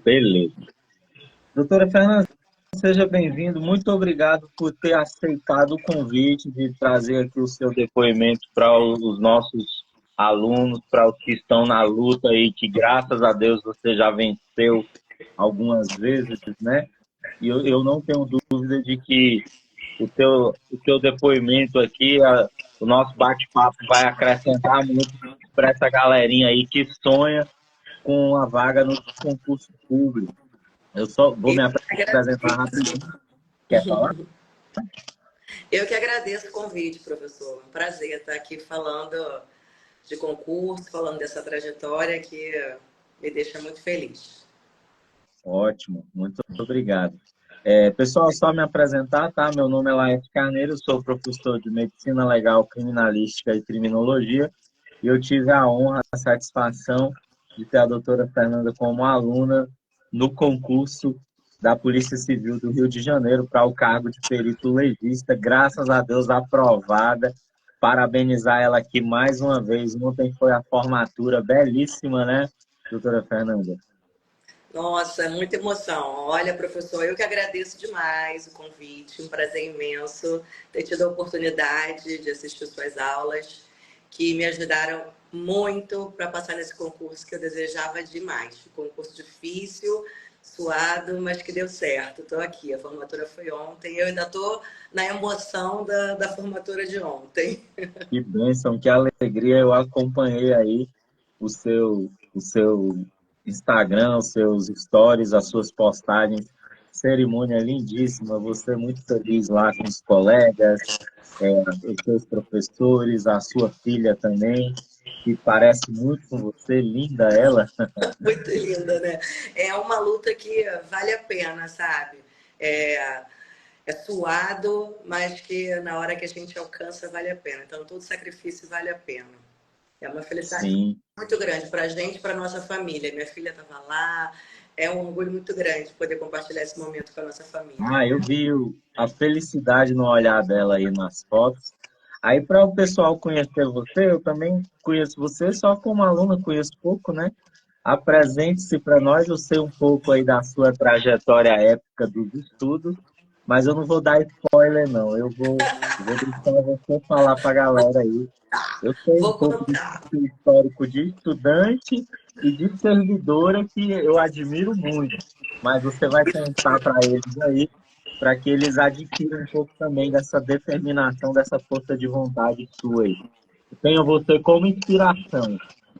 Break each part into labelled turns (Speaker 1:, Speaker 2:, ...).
Speaker 1: Beleza. Doutora Fernanda, seja bem-vindo. Muito obrigado por ter aceitado o convite de trazer aqui o seu depoimento para os nossos alunos, para os que estão na luta aí, que graças a Deus você já venceu algumas vezes, né? E eu não tenho dúvida de que o teu depoimento aqui, o nosso bate-papo vai acrescentar muito para essa galerinha aí que sonha com uma vaga no concurso público. Eu só vou
Speaker 2: Eu
Speaker 1: me
Speaker 2: que
Speaker 1: apresentar
Speaker 2: agradeço.
Speaker 1: rapidinho. Quer falar?
Speaker 2: Eu que agradeço o convite, professor. Um prazer estar aqui falando de concurso, falando dessa trajetória que me deixa muito feliz.
Speaker 1: Ótimo, muito obrigado. Pessoal, só me apresentar, tá? Meu nome é Laerte Carneiro, sou professor de Medicina Legal, Criminalística e Criminologia, e eu tive a honra, a satisfação de ter a doutora Fernanda como aluna no concurso da Polícia Civil do Rio de Janeiro para o cargo de perito legista, graças a Deus aprovada. Parabenizar ela aqui mais uma vez. Ontem foi a formatura belíssima, né, doutora Fernanda?
Speaker 2: Nossa, muita emoção. Olha, professor, eu que agradeço demais o convite. Um prazer imenso ter tido a oportunidade de assistir suas aulas, que me ajudaram muito para passar nesse concurso que eu desejava demais. Um concurso difícil, suado, mas que deu certo. Estou aqui, a formatura foi ontem. Eu ainda estou na emoção da formatura de ontem.
Speaker 1: Que bênção, que alegria. Eu acompanhei aí o seu Instagram, os seus stories, as suas postagens. Cerimônia lindíssima. Você é muito feliz lá com os colegas, os seus professores, a sua filha também, que parece muito com você, linda ela.
Speaker 2: Muito linda, né? É uma luta que vale a pena, sabe? É, é suado, mas que na hora que a gente alcança vale a pena. Então, todo sacrifício vale a pena. É uma felicidade
Speaker 1: Sim.
Speaker 2: muito grande para a gente, para nossa família. Minha filha estava lá. É um orgulho muito grande poder compartilhar esse momento com a nossa família.
Speaker 1: Eu vi a felicidade no olhar dela aí nas fotos. Aí, para o pessoal conhecer você, eu também conheço você só como aluna, conheço pouco, né? Apresente-se para nós, eu sei um pouco aí da sua trajetória épica dos estudos, mas eu não vou dar spoiler, não. Eu vou deixar você falar para a galera aí. Eu sei um
Speaker 2: Vou
Speaker 1: pouco do
Speaker 2: contar.
Speaker 1: seu histórico de estudante e de servidora que eu admiro muito, mas você vai contar para eles aí, para que eles adquiram um pouco também dessa determinação, dessa força de vontade sua aí. Eu tenho você como inspiração.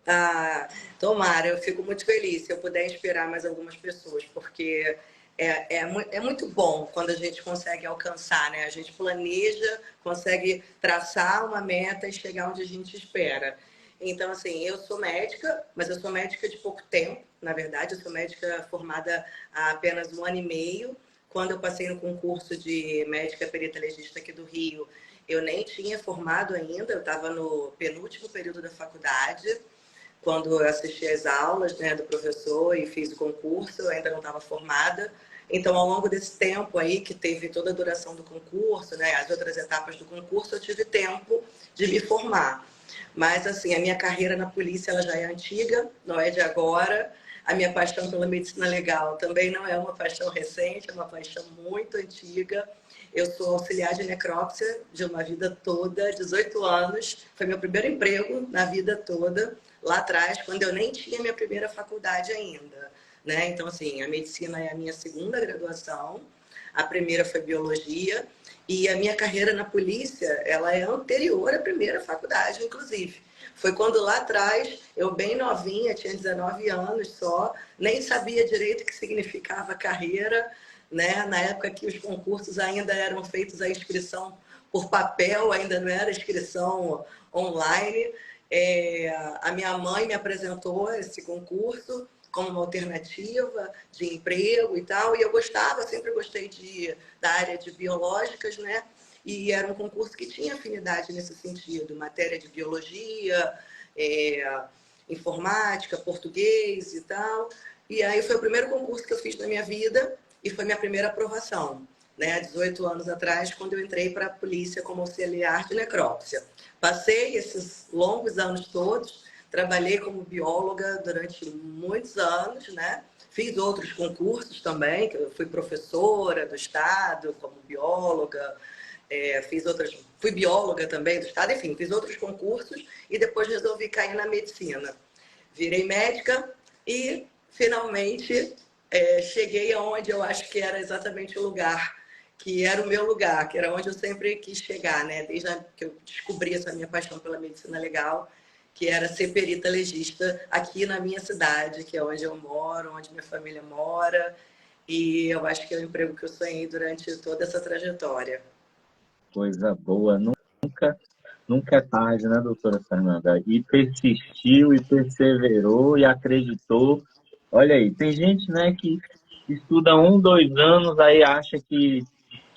Speaker 2: Ah, tomara, eu fico muito feliz se eu puder inspirar mais algumas pessoas, porque é muito bom quando a gente consegue alcançar, né? A gente planeja, consegue traçar uma meta e chegar onde a gente espera. Então, assim, eu sou médica, mas eu sou médica de pouco tempo, na verdade, eu sou médica formada há apenas 1 ano e meio. Quando eu passei no concurso de médica perita legista aqui do Rio, eu nem tinha formado ainda, eu estava no penúltimo período da faculdade. Quando eu assisti às aulas, né, do professor e fiz o concurso, eu ainda não estava formada. Então, ao longo desse tempo aí, que teve toda a duração do concurso, né, as outras etapas do concurso, eu tive tempo de me formar. Mas, assim, a minha carreira na polícia ela já é antiga, não é de agora. A minha paixão pela medicina legal também não é uma paixão recente, é uma paixão muito antiga. Eu sou auxiliar de necrópsia de uma vida toda, 18 anos. Foi meu primeiro emprego na vida toda, lá atrás, quando eu nem tinha minha primeira faculdade ainda. Né? Então, assim, a medicina é a minha segunda graduação. A primeira foi biologia. E a minha carreira na polícia, ela é anterior à primeira faculdade, inclusive. Foi quando lá atrás, eu bem novinha, tinha 19 anos só, nem sabia direito o que significava carreira, né? Na época que os concursos ainda eram feitos a inscrição por papel, ainda não era inscrição online. A minha mãe me apresentou esse concurso como uma alternativa de emprego e tal, e eu gostava, sempre gostei da área de biológicas, né? E era um concurso que tinha afinidade nesse sentido, matéria de biologia, informática, português e tal. E aí foi o primeiro concurso que eu fiz na minha vida e foi minha primeira aprovação, né? 18 anos atrás, quando eu entrei para a polícia como auxiliar de necrópsia. Passei esses longos anos todos, trabalhei como bióloga durante muitos anos, né? Fiz outros concursos também, que eu fui professora do Estado, como bióloga, fui bióloga também do Estado, enfim, fiz outros concursos e depois resolvi cair na medicina. Virei médica e, finalmente, cheguei aonde eu acho que era exatamente o lugar, que era o meu lugar, que era onde eu sempre quis chegar, né? Desde que eu descobri essa minha paixão pela medicina legal, que era ser perita legista aqui na minha cidade, que é onde eu moro, onde minha família mora. E eu acho que é o emprego que eu sonhei durante toda essa trajetória.
Speaker 1: Coisa boa. Nunca é tarde, né, doutora Fernanda? E persistiu, e perseverou, e acreditou. Olha aí, tem gente, né, que estuda 2 anos, aí acha que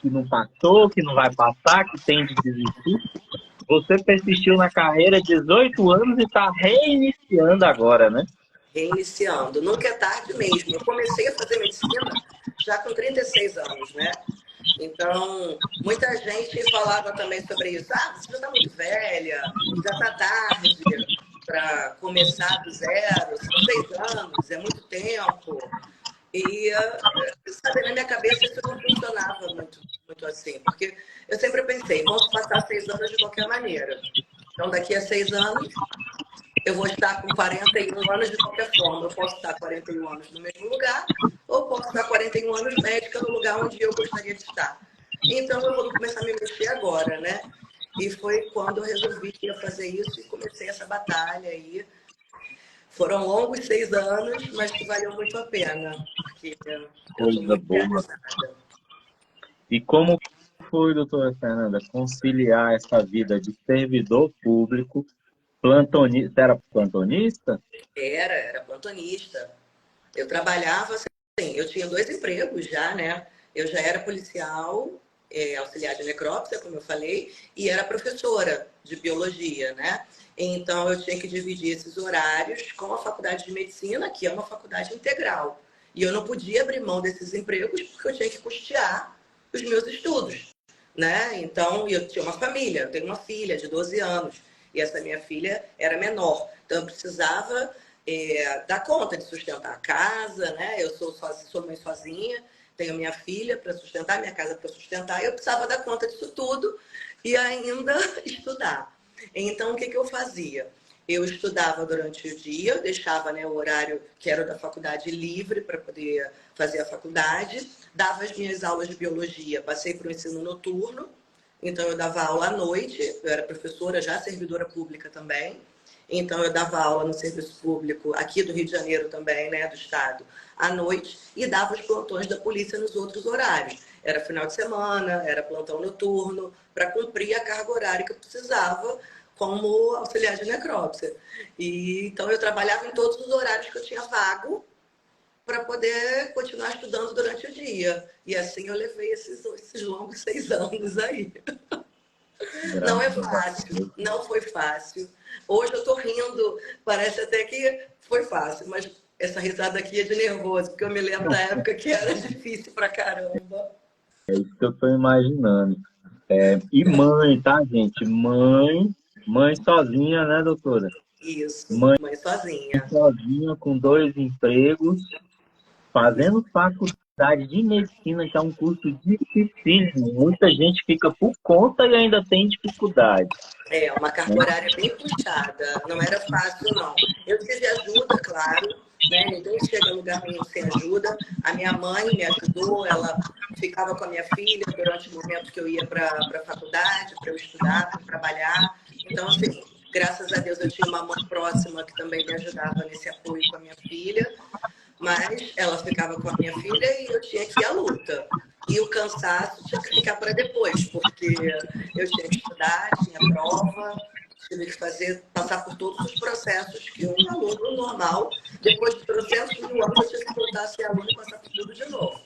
Speaker 1: não passou, que não vai passar, que tem de desistir. Você persistiu na carreira 18 anos e está reiniciando agora, né?
Speaker 2: Reiniciando. Nunca é tarde mesmo. Eu comecei a fazer medicina já com 36 anos, né? Então, muita gente falava também sobre isso. Ah, você já está muito velha, já está tarde para começar do zero, são 6 anos, é muito tempo. E, sabe, na minha cabeça isso não funcionava muito assim, porque eu sempre pensei, vamos passar 6 anos de qualquer maneira. Então, daqui a 6 anos, eu vou estar com 41 anos de qualquer forma. Eu posso estar 41 anos no mesmo lugar, ou posso estar 41 anos médica no lugar onde eu gostaria de estar. Então, eu vou começar a me mexer agora, né? E foi quando eu resolvi que ia fazer isso e comecei essa batalha aí. Foram longos 6 anos, mas que valeu muito a pena, porque eu estou
Speaker 1: Coisa
Speaker 2: muito
Speaker 1: boa.
Speaker 2: realizada.
Speaker 1: E como foi, doutora Fernanda, conciliar essa vida de servidor público, plantonista? Você era plantonista?
Speaker 2: Era plantonista. Eu trabalhava assim, eu tinha 2 empregos já, né? Eu já era policial, auxiliar de necrópsia, como eu falei, e era professora de biologia, né? Então eu tinha que dividir esses horários com a faculdade de medicina, que é uma faculdade integral. E eu não podia abrir mão desses empregos porque eu tinha que custear os meus estudos, né? Então eu tinha uma família, eu tenho uma filha de 12 anos, e essa minha filha era menor. Então eu precisava dar conta de sustentar a casa, né? Eu sou mãe sozinha, tenho minha filha para sustentar, minha casa para sustentar, e eu precisava dar conta disso tudo e ainda estudar. Então, o que eu fazia? Eu estudava durante o dia, eu deixava, né, o horário que era da faculdade livre para poder fazer a faculdade, dava as minhas aulas de biologia, passei para o ensino noturno, então eu dava aula à noite, eu era professora já, servidora pública também, então eu dava aula no serviço público aqui do Rio de Janeiro também, né, do estado, à noite, e dava os plantões da polícia nos outros horários. Era final de semana, era plantão noturno, para cumprir a carga horária que eu precisava como auxiliar de necrópsia. E então eu trabalhava em todos os horários que eu tinha vago para poder continuar estudando durante o dia. E assim eu levei esses longos 6 anos aí. Não é fácil, não foi fácil. Hoje eu tô rindo, parece até que foi fácil, mas essa risada aqui é de nervoso, porque eu me lembro da época que era difícil pra caramba.
Speaker 1: É isso que eu estou imaginando. E mãe, tá, gente? Mãe sozinha, né, doutora?
Speaker 2: Isso,
Speaker 1: Mãe
Speaker 2: mãe sozinha.
Speaker 1: sozinha, com 2 empregos, fazendo faculdade de medicina, que é um curso dificílimo. Muita gente fica por conta e ainda tem dificuldade.
Speaker 2: É, uma carga horária bem puxada, não era fácil, não. Eu tive ajuda, claro, né? Ninguém chega a lugar nenhum sem ajuda. A minha mãe me ajudou, ela ficava com a minha filha durante o momento que eu ia para a faculdade, para eu estudar, para trabalhar. Então, assim, graças a Deus eu tinha uma mãe próxima que também me ajudava nesse apoio com a minha filha, mas ela ficava com a minha filha e eu tinha que ir à luta. E o cansaço tinha que ficar para depois, porque eu tinha que estudar, tinha prova, tive que passar por todos os processos que um aluno normal, depois de 300 mil anos, eu tive que voltar a ser aluno e passar por tudo de novo.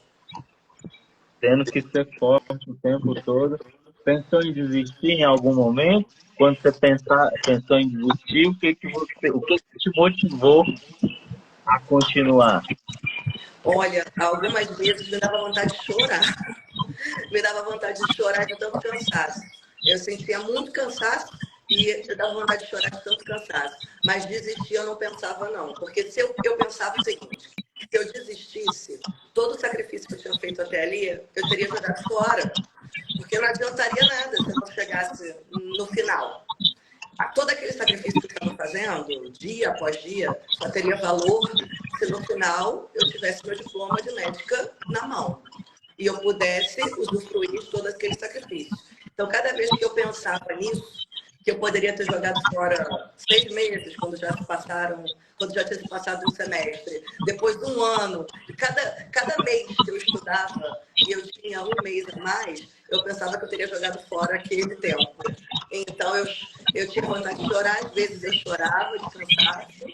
Speaker 1: Tendo que ser forte o tempo todo. Pensou em desistir em algum momento? Quando você pensou em desistir, o que te motivou a continuar?
Speaker 2: Olha, algumas vezes me dava vontade de chorar. Me dava vontade de chorar de tanto cansaço. Eu sentia muito cansaço e eu dava vontade de chorar de tanto cansaço. Mas desistir eu não pensava, não. Porque se eu pensava o seguinte, se eu desistisse, todo o sacrifício que eu tinha feito até ali, eu teria jogado fora. Porque não adiantaria nada se eu não chegasse no final. Todo aquele sacrifício que eu estava fazendo, dia após dia, só teria valor se no final eu tivesse meu diploma de médica na mão e eu pudesse usufruir de todo aquele sacrifício. Então, cada vez que eu pensava nisso, que eu poderia ter jogado fora 6 meses, quando já tinha se passado um semestre, depois de um ano, e cada mês que eu estudava e eu tinha um mês a mais, eu pensava que eu teria jogado fora aquele tempo. Então, eu tinha vontade de chorar, às vezes eu chorava de cansaço,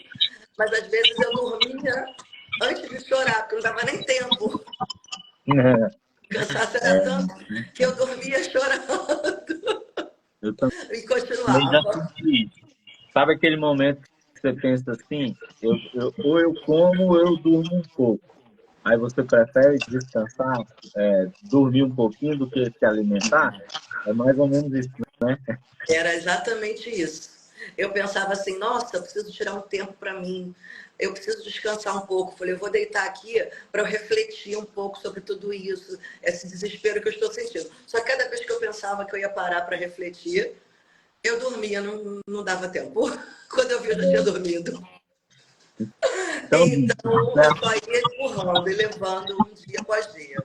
Speaker 2: mas às vezes eu dormia antes de chorar, porque não dava nem tempo. O cansaço era tanto que eu dormia chorando.
Speaker 1: Eu
Speaker 2: E
Speaker 1: também já
Speaker 2: continuava.
Speaker 1: senti isso. Sabe aquele momento que você pensa assim, ou eu como ou eu durmo um pouco. Aí você prefere descansar, dormir um pouquinho do que se alimentar? É mais ou menos isso, né?
Speaker 2: Era exatamente isso. Eu pensava assim, nossa, eu preciso tirar um tempo para mim, eu preciso descansar um pouco. Falei, eu vou deitar aqui para eu refletir um pouco sobre tudo isso, esse desespero que eu estou sentindo. Só que cada vez que eu pensava que eu ia parar para refletir, eu dormia, não dava tempo. Quando eu vi, eu já tinha dormido.
Speaker 1: Então,
Speaker 2: Então, eu só ia empurrando e levando um dia após dia.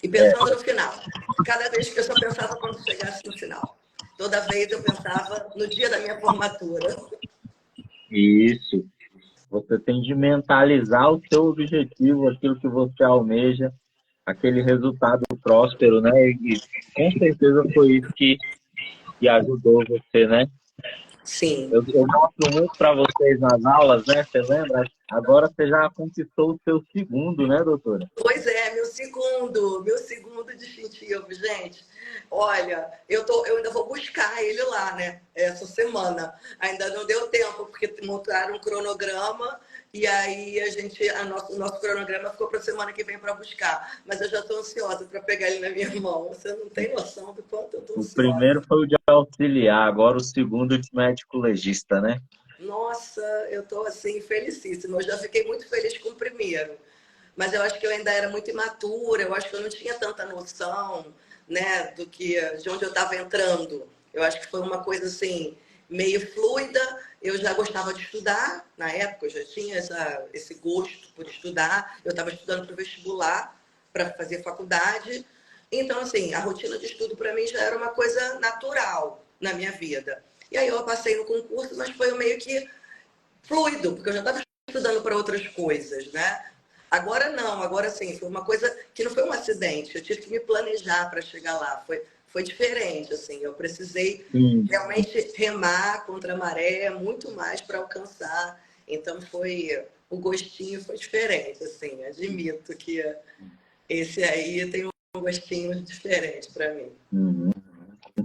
Speaker 2: E pensando no final. Cada vez que eu só pensava quando chegasse no final. Toda vez eu pensava no dia da minha formatura.
Speaker 1: isso. Você tem de mentalizar o seu objetivo, aquilo que você almeja, aquele resultado próspero, né? E com certeza foi isso que ajudou você, né?
Speaker 2: Sim.
Speaker 1: Eu mostro muito para vocês nas aulas, né? Você lembra? Agora você já conquistou o seu segundo, né, doutora?
Speaker 2: Pois é, meu segundo distintivo, gente. Olha, eu ainda vou buscar ele lá, né? Essa semana. Ainda não deu tempo, porque montaram um cronograma e aí o nosso cronograma ficou para a semana que vem para buscar. Mas eu já estou ansiosa para pegar ele na minha mão. Você não tem noção do quanto eu estou
Speaker 1: O
Speaker 2: ansiosa.
Speaker 1: primeiro foi o de auxiliar, agora o segundo de médico legista, né?
Speaker 2: Nossa, eu estou assim, felicíssima. Eu já fiquei muito feliz com o primeiro. Mas eu acho que eu ainda era muito imatura, eu acho que eu não tinha tanta noção, né, de onde eu estava entrando. Eu acho que foi uma coisa assim, meio fluida. Eu já gostava de estudar, na época eu já tinha esse gosto por estudar. Eu estava estudando para o vestibular, para fazer faculdade. Então, assim, a rotina de estudo para mim já era uma coisa natural na minha vida. E aí eu passei no concurso, mas foi meio que fluido, porque eu já estava estudando para outras coisas, né? Agora não, agora sim, foi uma coisa que não foi um acidente, eu tive que me planejar para chegar lá, foi diferente, assim, eu precisei
Speaker 1: Sim.
Speaker 2: realmente remar contra a maré muito mais para alcançar, então o gostinho foi diferente, assim, admito que esse aí tem um gostinho diferente para mim.
Speaker 1: Uhum.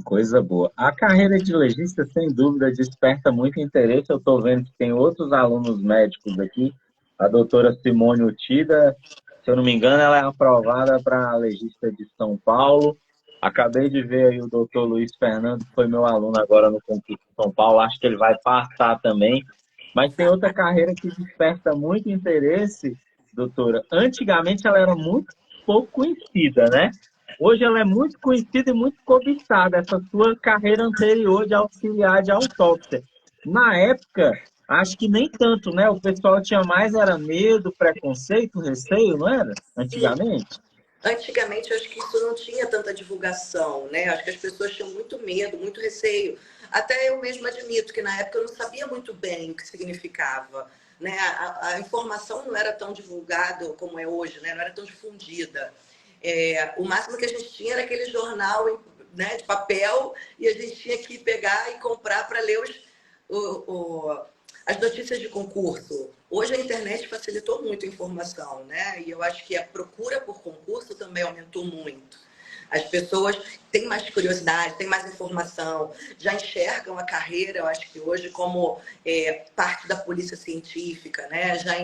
Speaker 1: Coisa boa. A carreira de legista, sem dúvida, desperta muito interesse. Eu estou vendo que tem outros alunos médicos aqui. A doutora Simone Utida, se eu não me engano, ela é aprovada para legista de São Paulo. Acabei de ver aí o doutor Luiz Fernando, que foi meu aluno agora no concurso de São Paulo. Acho que ele vai passar também. Mas tem outra carreira que desperta muito interesse, doutora. Antigamente ela era muito pouco conhecida, né? Hoje ela é muito conhecida e muito cobiçada, essa sua carreira anterior de auxiliar de autópsia. Na época, acho que nem tanto, né? O pessoal tinha mais era medo, preconceito, receio, não era?
Speaker 2: Sim,
Speaker 1: Antigamente.
Speaker 2: antigamente, eu acho que isso não tinha tanta divulgação, né? Acho que as pessoas tinham muito medo, muito receio. Até eu mesma admito que na época eu não sabia muito bem o que significava, né? A informação não era tão divulgada como é hoje, né? Não era tão difundida. O máximo que a gente tinha era aquele jornal, né, de papel e a gente tinha que pegar e comprar para ler as notícias de concurso. Hoje a internet facilitou muito a informação, né? E eu acho que a procura por concurso também aumentou muito. As pessoas têm mais curiosidade, têm mais informação, já enxergam a carreira, eu acho que hoje, como parte da polícia científica, né? Já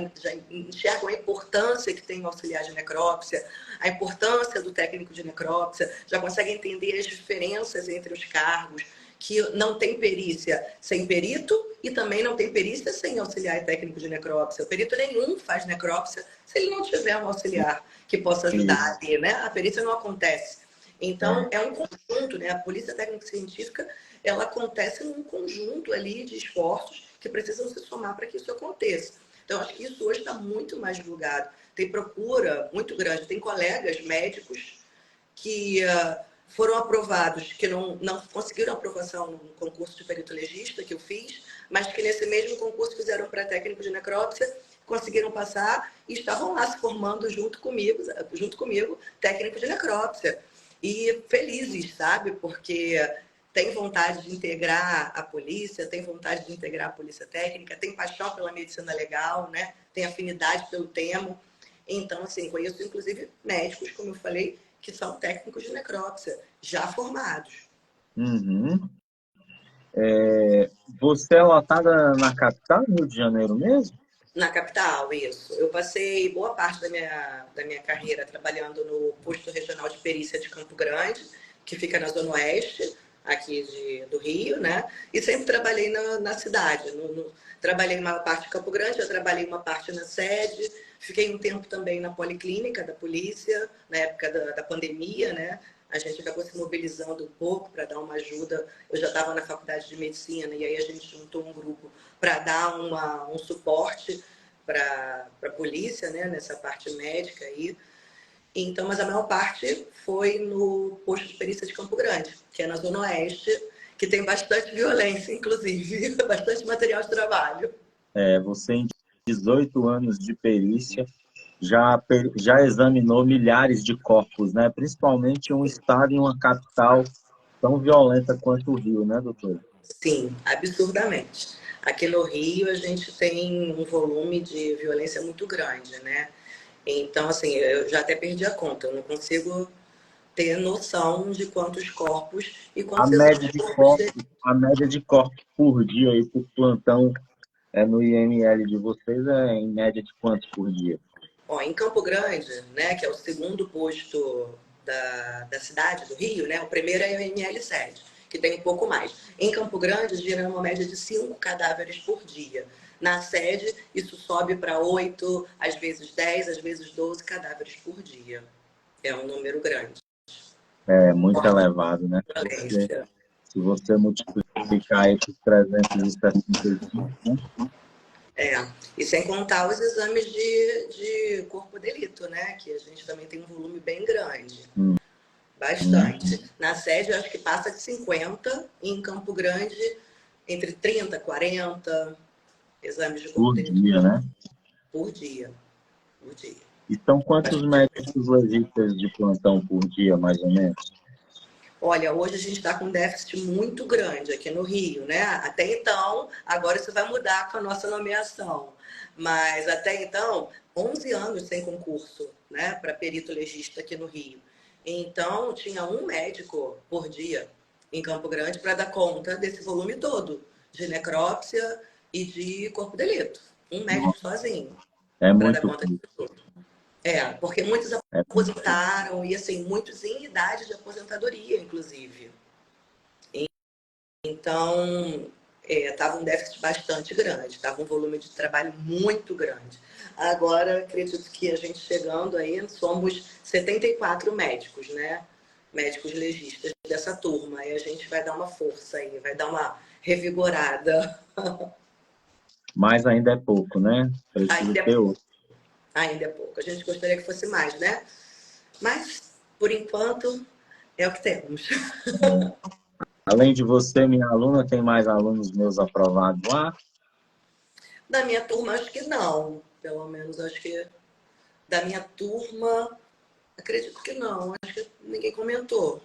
Speaker 2: enxergam a importância que tem o auxiliar de necrópsia, a importância do técnico de necrópsia, já conseguem entender as diferenças entre os cargos, que não tem perícia sem perito e também não tem perícia sem auxiliar técnico de necrópsia. O perito nenhum faz necrópsia se ele não tiver um auxiliar que possa ajudar ali, né? A perícia não acontece. Então, é um conjunto, né? A polícia técnico-científica, ela acontece num conjunto ali de esforços que precisam se somar para que isso aconteça. Então, acho que isso hoje está muito mais divulgado. Tem procura muito grande. Tem colegas médicos que foram aprovados, que não conseguiram aprovação no concurso de perito legista que eu fiz, mas que nesse mesmo concurso fizeram para técnico de necrópsia, conseguiram passar e estavam lá se formando junto comigo, técnico de necrópsia. E felizes, sabe? Porque tem vontade de integrar a polícia, tem vontade de integrar a polícia técnica, tem paixão pela medicina legal, né? Tem afinidade pelo tema. Então, assim, conheço inclusive médicos, como eu falei, que são técnicos de necrópsia, já formados.
Speaker 1: Uhum. Você é lotada na capital, Rio de Janeiro mesmo?
Speaker 2: Na capital, isso. Eu passei boa parte da minha carreira trabalhando no posto regional de perícia de Campo Grande, que fica na Zona Oeste, aqui do Rio, né? E sempre trabalhei na cidade. Trabalhei uma parte em Campo Grande, eu trabalhei uma parte na sede, fiquei um tempo também na policlínica da polícia, na época da pandemia, né? A gente acabou se mobilizando um pouco para dar uma ajuda. Eu já estava na faculdade de medicina e aí a gente juntou um grupo para dar um suporte para a polícia, né? Nessa parte médica aí. Então, mas a maior parte foi no posto de perícia de Campo Grande, que é na Zona Oeste, que tem bastante violência, inclusive, bastante material de trabalho.
Speaker 1: Você em 18 anos de perícia já examinou milhares de corpos, né? Principalmente em um estado e uma capital tão violenta quanto o Rio, né, doutor?
Speaker 2: Sim, absurdamente. Aqui no Rio a gente tem um volume de violência muito grande, né? Então, assim, eu já até perdi a conta, eu não consigo ter noção de quantos corpos e
Speaker 1: A
Speaker 2: quantos
Speaker 1: média
Speaker 2: exames
Speaker 1: de
Speaker 2: corpos.
Speaker 1: corpos, a média de corpos por dia aí por plantão no IML de vocês é em média de quantos por dia?
Speaker 2: Ó, em Campo Grande, né, que é o segundo posto da cidade do Rio, né, o primeiro é o ML7, que tem um pouco mais. Em Campo Grande, gira uma média de 5 cadáveres por dia. Na sede, isso sobe para 8, às vezes 10, às vezes 12 cadáveres por dia. É um número grande.
Speaker 1: É muito elevado, né?
Speaker 2: Violência.
Speaker 1: Se você multiplicar aí por 365, né?
Speaker 2: E sem contar os exames de corpo de delito, né? Que a gente também tem um volume bem grande. Bastante. Na sede, eu acho que passa de 50, e em Campo Grande, entre 30 e 40 exames de corpo
Speaker 1: Por
Speaker 2: de delito
Speaker 1: dia, né?
Speaker 2: por dia. Por dia.
Speaker 1: E são quantos médicos legistas de plantão por dia, mais ou menos?
Speaker 2: Olha, hoje a gente está com um déficit muito grande aqui no Rio, né? Até então, agora isso vai mudar com a nossa nomeação. Mas até então, 11 anos sem concurso, né? Para perito legista aqui no Rio. Então, tinha um médico por dia em Campo Grande para dar conta desse volume todo de necrópsia e de corpo de delito. Um médico sozinho
Speaker 1: É
Speaker 2: para dar
Speaker 1: muito
Speaker 2: conta disso tudo. Porque muitos
Speaker 1: pouco.
Speaker 2: aposentaram e assim, muitos em idade de aposentadoria, inclusive. Então, estava um déficit bastante grande, estava um volume de trabalho muito grande. Agora, acredito que a gente chegando aí, somos 74 médicos, né? Médicos legistas dessa turma. Aí a gente vai dar uma força aí, vai dar uma revigorada.
Speaker 1: Mas ainda é pouco, né? Precisa
Speaker 2: Ainda é
Speaker 1: ter
Speaker 2: pouco.
Speaker 1: outro.
Speaker 2: Ainda é pouco. A gente gostaria que fosse mais, né? Mas, por enquanto, é o que temos.
Speaker 1: Além de você, minha aluna, tem mais alunos meus aprovados lá?
Speaker 2: Da minha turma, acho que não. Pelo menos, acho que da minha turma, acredito que não. Acho que ninguém comentou.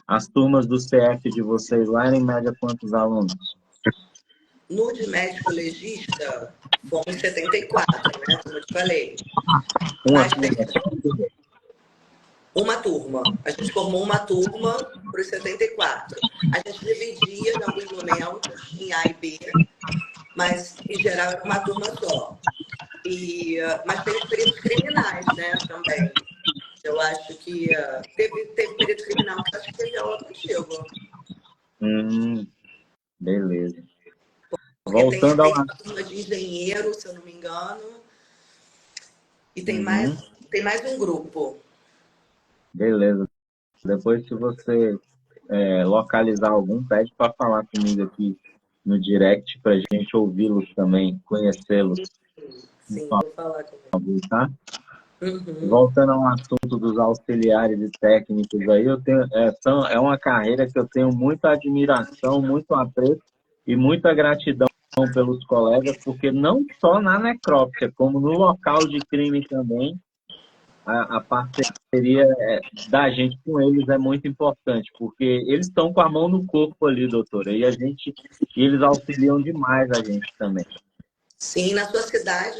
Speaker 1: As turmas do CF de vocês lá, em média, quantos alunos?
Speaker 2: No de médico legista, fomos 74, né? Como eu te falei.
Speaker 1: Uma
Speaker 2: Mas
Speaker 1: turma
Speaker 2: tem
Speaker 1: só?
Speaker 2: uma turma. A gente formou uma turma para os 74. A gente dividia em alguns momentos em A e B, mas em geral era uma turma só. Mas tem os peritos criminais, né? Também. Eu acho que teve período criminal que eu acho que teve aula contigo.
Speaker 1: Hum, beleza.
Speaker 2: Porque
Speaker 1: Voltando ao...
Speaker 2: tem uma turma de engenheiro, se eu não me engano, e
Speaker 1: Uhum,
Speaker 2: tem mais um grupo.
Speaker 1: beleza. Depois, se você localizar algum, pede para falar comigo aqui no direct para a gente ouvi-los também, conhecê-los, por
Speaker 2: Sim, vou falar com ele.
Speaker 1: favor, tá?
Speaker 2: Uhum.
Speaker 1: Voltando ao assunto dos auxiliares e técnicos aí, eu tenho, é uma carreira que eu tenho muita admiração, muito apreço e muita gratidão pelos colegas, porque não só na necrópsia, como no local de crime também, a parceria da gente com eles é muito importante, porque eles estão com a mão no corpo ali, doutora, e eles auxiliam demais a gente também.
Speaker 2: Sim, na sua cidade,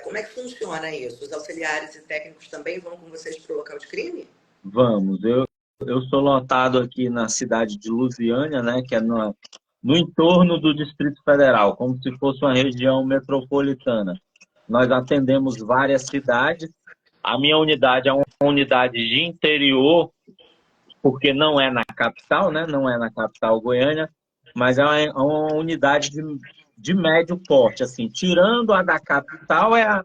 Speaker 2: como é que funciona isso? Os auxiliares e técnicos também vão com vocês para o local de crime?
Speaker 1: Vamos, eu sou lotado aqui na cidade de Lusiânia, né, que é no entorno do Distrito Federal, como se fosse uma região metropolitana. Nós atendemos várias cidades. A minha unidade é uma unidade de interior, porque não é na capital, né? Não é na capital Goiânia, mas é uma unidade de médio porte, assim, tirando a da capital, é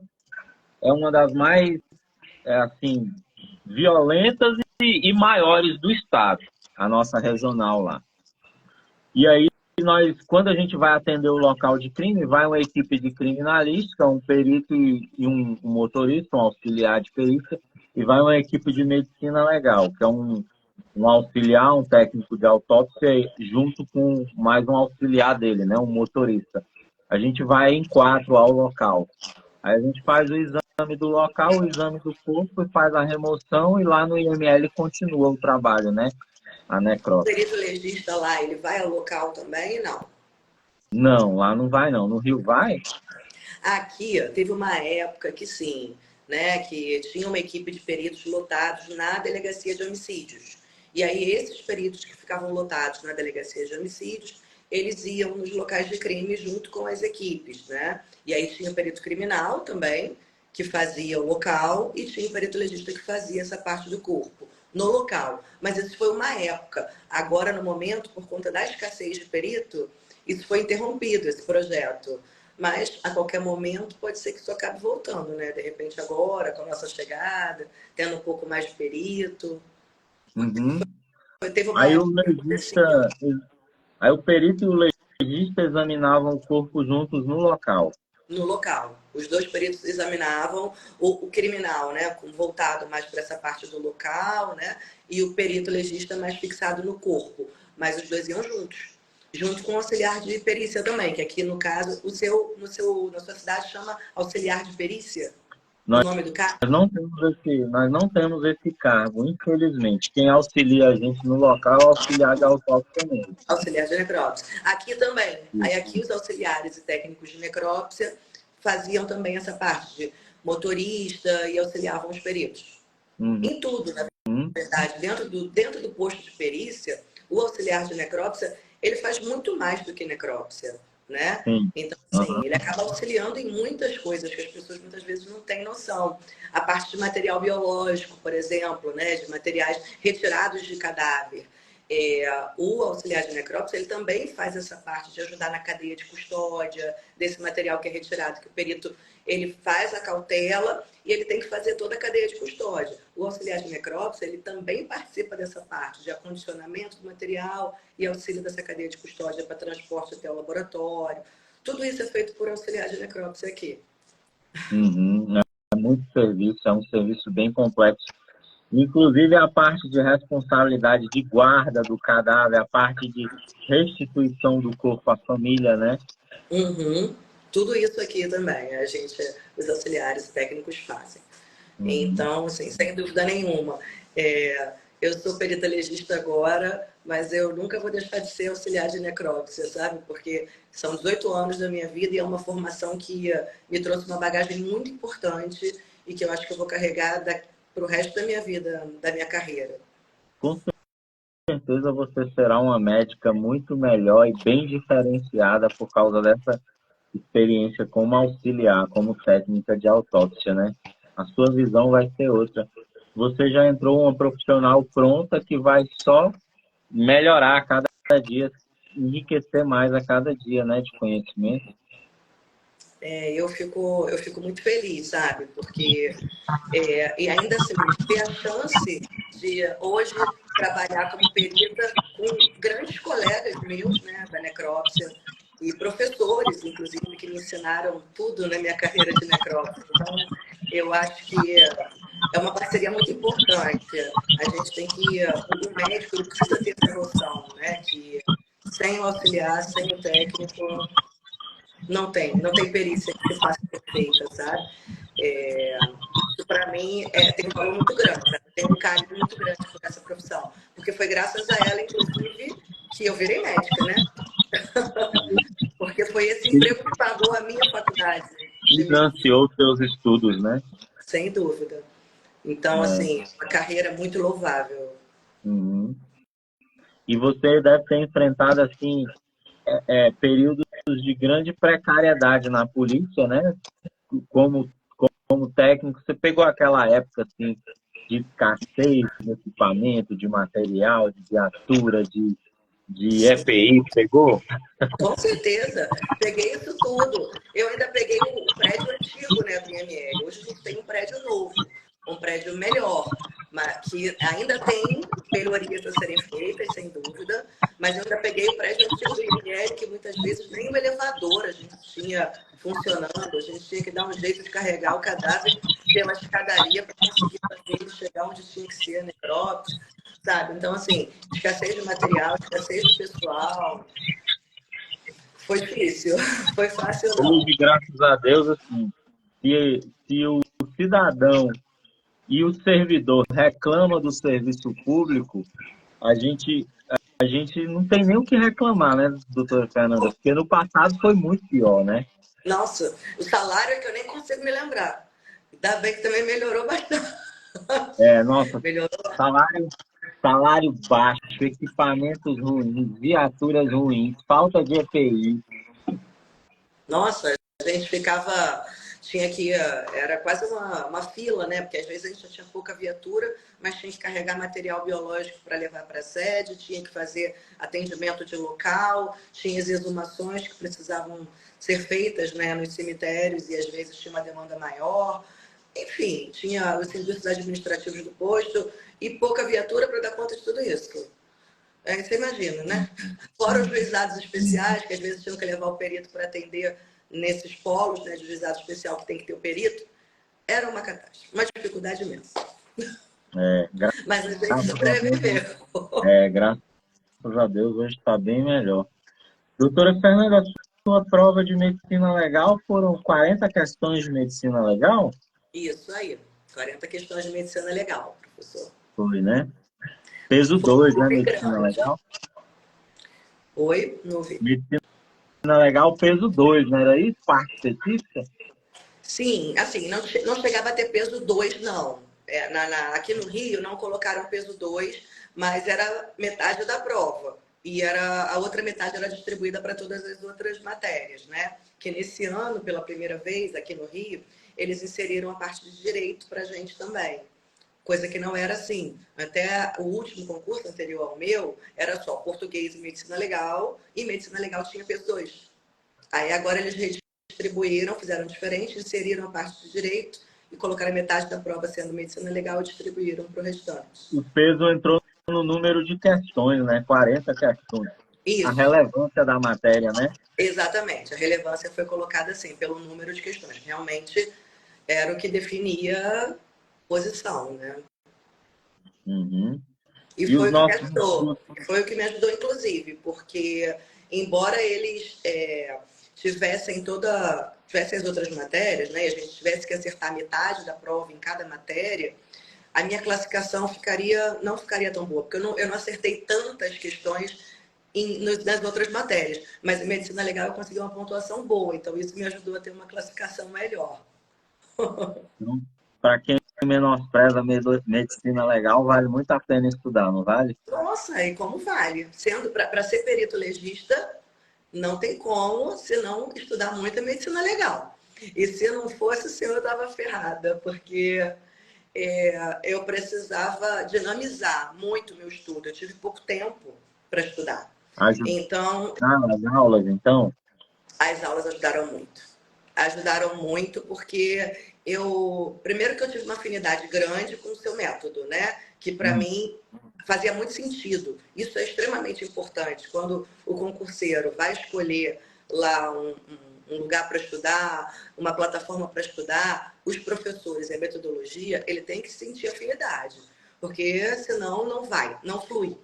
Speaker 1: uma das mais, assim, violentas e maiores do estado, a nossa regional lá. E aí, quando a gente vai atender o local de crime, vai uma equipe de criminalística, um perito e um motorista, um auxiliar de perícia, e vai uma equipe de medicina legal, que é um auxiliar, um técnico de autópsia, junto com mais um auxiliar dele, né, um motorista. A gente vai em 4 ao local. Aí a gente faz o exame do local, o exame do corpo, e faz a remoção, e lá no IML continua o trabalho, né? A
Speaker 2: O
Speaker 1: necrópsia.
Speaker 2: perito legista lá, ele vai ao local também? Não.
Speaker 1: Não, lá não vai não. No Rio vai?
Speaker 2: Aqui, ó, teve uma época que sim, né, que tinha uma equipe de peritos lotados na delegacia de homicídios. E aí esses peritos que ficavam lotados na delegacia de homicídios, eles iam nos locais de crime junto com as equipes, né? E aí tinha o perito criminal também, que fazia o local, e tinha o perito legista que fazia essa parte do corpo no local. Mas isso foi uma época. Agora, no momento, por conta da escassez de perito, isso foi interrompido, esse projeto. Mas a qualquer momento pode ser que isso acabe voltando, né? De repente agora, com a nossa chegada, tendo um pouco mais de perito.
Speaker 1: Uhum.
Speaker 2: Teve uma
Speaker 1: Aí o
Speaker 2: época que
Speaker 1: legista,
Speaker 2: acontecia
Speaker 1: aí o perito e o legista examinavam o corpo juntos no local.
Speaker 2: no local. Os dois peritos examinavam o criminal, né? Voltado mais para essa parte do local, né? E o perito legista mais fixado no corpo. Mas os dois iam juntos. Junto com o auxiliar de perícia também, que aqui no caso, na sua cidade chama auxiliar de perícia, o
Speaker 1: Nós
Speaker 2: nome do cargo.
Speaker 1: nós não temos esse cargo, infelizmente. Quem auxilia a gente no local é o auxiliar de autópsia mesmo.
Speaker 2: Auxiliar de necrópsia. Aqui também. Aí aqui os auxiliares e técnicos de necrópsia faziam também essa parte de motorista e auxiliavam os peritos.
Speaker 1: Uhum.
Speaker 2: Em tudo, na verdade, dentro do posto de perícia, o auxiliar de necrópsia, ele faz muito mais do que necrópsia, né?
Speaker 1: Sim.
Speaker 2: Então,
Speaker 1: Uhum.
Speaker 2: assim, ele acaba auxiliando em muitas coisas que as pessoas muitas vezes não têm noção. A parte de material biológico, por exemplo, né? De materiais retirados de cadáver. O auxiliar de necrópsia, ele também faz essa parte de ajudar na cadeia de custódia desse material que é retirado, que o perito ele faz a cautela e ele tem que fazer toda a cadeia de custódia. O auxiliar de necrópsia, ele também participa dessa parte de acondicionamento do material e auxílio dessa cadeia de custódia para transporte até o laboratório. Tudo isso é feito por auxiliar de necrópsia aqui.
Speaker 1: Uhum. É muito serviço, é um serviço bem complexo. Inclusive a parte de responsabilidade de guarda do cadáver, a parte de restituição do corpo à família, né?
Speaker 2: Uhum. Tudo isso aqui também, os auxiliares técnicos fazem.
Speaker 1: Uhum.
Speaker 2: Então, assim, sem dúvida nenhuma. Eu sou perita legista agora, mas eu nunca vou deixar de ser auxiliar de necrópsia, sabe? Porque são 18 anos da minha vida e é uma formação que me trouxe uma bagagem muito importante e que eu acho que eu vou carregar para o resto da minha vida, da minha carreira.
Speaker 1: Com certeza você será uma médica muito melhor e bem diferenciada por causa dessa experiência como auxiliar, como técnica de autópsia, né? A sua visão vai ser outra. Você já entrou uma profissional pronta que vai só melhorar a cada dia enriquecer mais a cada dia, né, de conhecimento.
Speaker 2: Eu fico muito feliz, sabe? Porque, e ainda assim, ter a chance de hoje trabalhar como perita com grandes colegas meus, né, da necrópsia, e professores, inclusive, que me ensinaram tudo na minha carreira de necrópsia. Então, eu acho que é uma parceria muito importante. A gente tem que, o médico ele precisa ter essa noção, né, que sem o auxiliar, sem o técnico, não tem perícia que se faça perfeita, sabe? Isso para mim tem um valor muito grande, sabe? Tem um carinho muito grande por essa profissão, porque foi graças a ela, inclusive, que eu virei médica, né? Porque foi esse emprego que pagou a minha faculdade de medicina,
Speaker 1: Financiou seus estudos, né?
Speaker 2: sem dúvida. Então,
Speaker 1: É.
Speaker 2: assim, uma carreira muito louvável.
Speaker 1: Uhum. E você deve ter enfrentado, assim, períodos de grande precariedade na polícia, né? Como, como técnico, você pegou aquela época, assim, de escassez de equipamento, de material, de viatura, de EPI, pegou?
Speaker 2: Com certeza, peguei isso tudo. Eu ainda peguei o prédio antigo, né, do IML. Hoje a gente tem um prédio novo, um prédio melhor, mas que ainda tem melhorias a serem feitas, sem dúvida. Mas eu ainda peguei o prédio antigo do IML, que muitas vezes nem o elevador a gente tinha funcionando. A gente tinha que dar um jeito de carregar o cadáver pela escadaria para conseguir fazer ele chegar onde tinha que ser, necrópsia, sabe? Então, assim, escassez de material, escassez de pessoal. Foi difícil, foi fácil não.
Speaker 1: Hoje, graças a Deus, assim, se o cidadão e o servidor reclama do serviço público, a gente, a gente não tem nem o que reclamar, né, doutora Fernanda? Porque no passado foi muito pior, né?
Speaker 2: Nossa, o salário é que eu nem consigo me lembrar. Ainda bem que também melhorou bastante.
Speaker 1: Nossa,
Speaker 2: Melhorou.
Speaker 1: salário, salário baixo, equipamentos ruins, viaturas ruins, falta de EPI.
Speaker 2: Nossa, a gente ficava. Tinha que. Era quase uma fila, né? Porque às vezes a gente já tinha pouca viatura, mas tinha que carregar material biológico para levar para a sede, tinha que fazer atendimento de local, tinha as exumações que precisavam ser feitas, né, nos cemitérios e às vezes tinha uma demanda maior. Enfim, tinha os serviços administrativos do posto e pouca viatura para dar conta de tudo isso. Aí você imagina, né? Fora os juizados especiais, que às vezes tinham que levar o perito para atender nesses polos, né, de juizado especial que tem que ter o perito, era uma catástrofe, uma dificuldade imensa. Mas a gente
Speaker 1: Graças a Deus,
Speaker 2: sobreviveu.
Speaker 1: graças a Deus, hoje está bem melhor. Doutora Fernanda, a sua prova de medicina legal foram 40 questões de medicina legal?
Speaker 2: Isso aí. 40 questões de medicina legal, professor.
Speaker 1: Foi, né? Peso
Speaker 2: Foi
Speaker 1: 2, né?
Speaker 2: bem
Speaker 1: Medicina
Speaker 2: grande.
Speaker 1: legal.
Speaker 2: Oi? Não vi.
Speaker 1: Medicina legal, peso 2, não era isso? Parte específica?
Speaker 2: Sim, assim, não chegava a ter peso 2 não. Aqui no Rio não colocaram peso 2, mas era metade da prova. E a outra metade era distribuída para todas as outras matérias, né? Que nesse ano, pela primeira vez aqui no Rio, eles inseriram a parte de direito para a gente também. Coisa que não era assim. Até o último concurso anterior ao meu, era só português e medicina legal tinha peso 2. Aí agora eles distribuíram, fizeram diferente, inseriram a parte de direito e colocaram metade da prova sendo medicina legal e distribuíram para o restante.
Speaker 1: O peso entrou no número de questões, né? 40 questões. A
Speaker 2: Isso,
Speaker 1: relevância da matéria, né?
Speaker 2: exatamente. A relevância foi colocada assim, pelo número de questões. Realmente era o que definia posição, né?
Speaker 1: Uhum.
Speaker 2: E
Speaker 1: E os
Speaker 2: foi o que me
Speaker 1: nossos
Speaker 2: ajudou.
Speaker 1: estudos,
Speaker 2: Foi o que me ajudou, inclusive, porque embora eles tivessem as outras matérias, né, e a gente tivesse que acertar metade da prova em cada matéria, a minha classificação não ficaria tão boa, porque eu não acertei tantas questões nas outras matérias. Mas em medicina legal eu consegui uma pontuação boa, então isso me ajudou a ter uma classificação melhor.
Speaker 1: para quem menospreza a medicina legal, vale muito a pena estudar, não vale?
Speaker 2: Nossa, e como vale? Sendo para ser perito legista, não tem como se não estudar muito a medicina legal. E se não fosse, o senhor estava ferrada, porque eu precisava dinamizar muito o meu estudo. Eu tive pouco tempo para estudar.
Speaker 1: Ajudar
Speaker 2: Então,
Speaker 1: nas aulas, então?
Speaker 2: as aulas ajudaram muito. Ajudaram muito porque primeiro que eu tive uma afinidade grande com o seu método, né? Que para
Speaker 1: Hum,
Speaker 2: mim fazia muito sentido. Isso é extremamente importante. Quando o concurseiro vai escolher lá um lugar para estudar, uma plataforma para estudar, os professores e a metodologia, ele tem que sentir afinidade, porque senão não vai, não flui.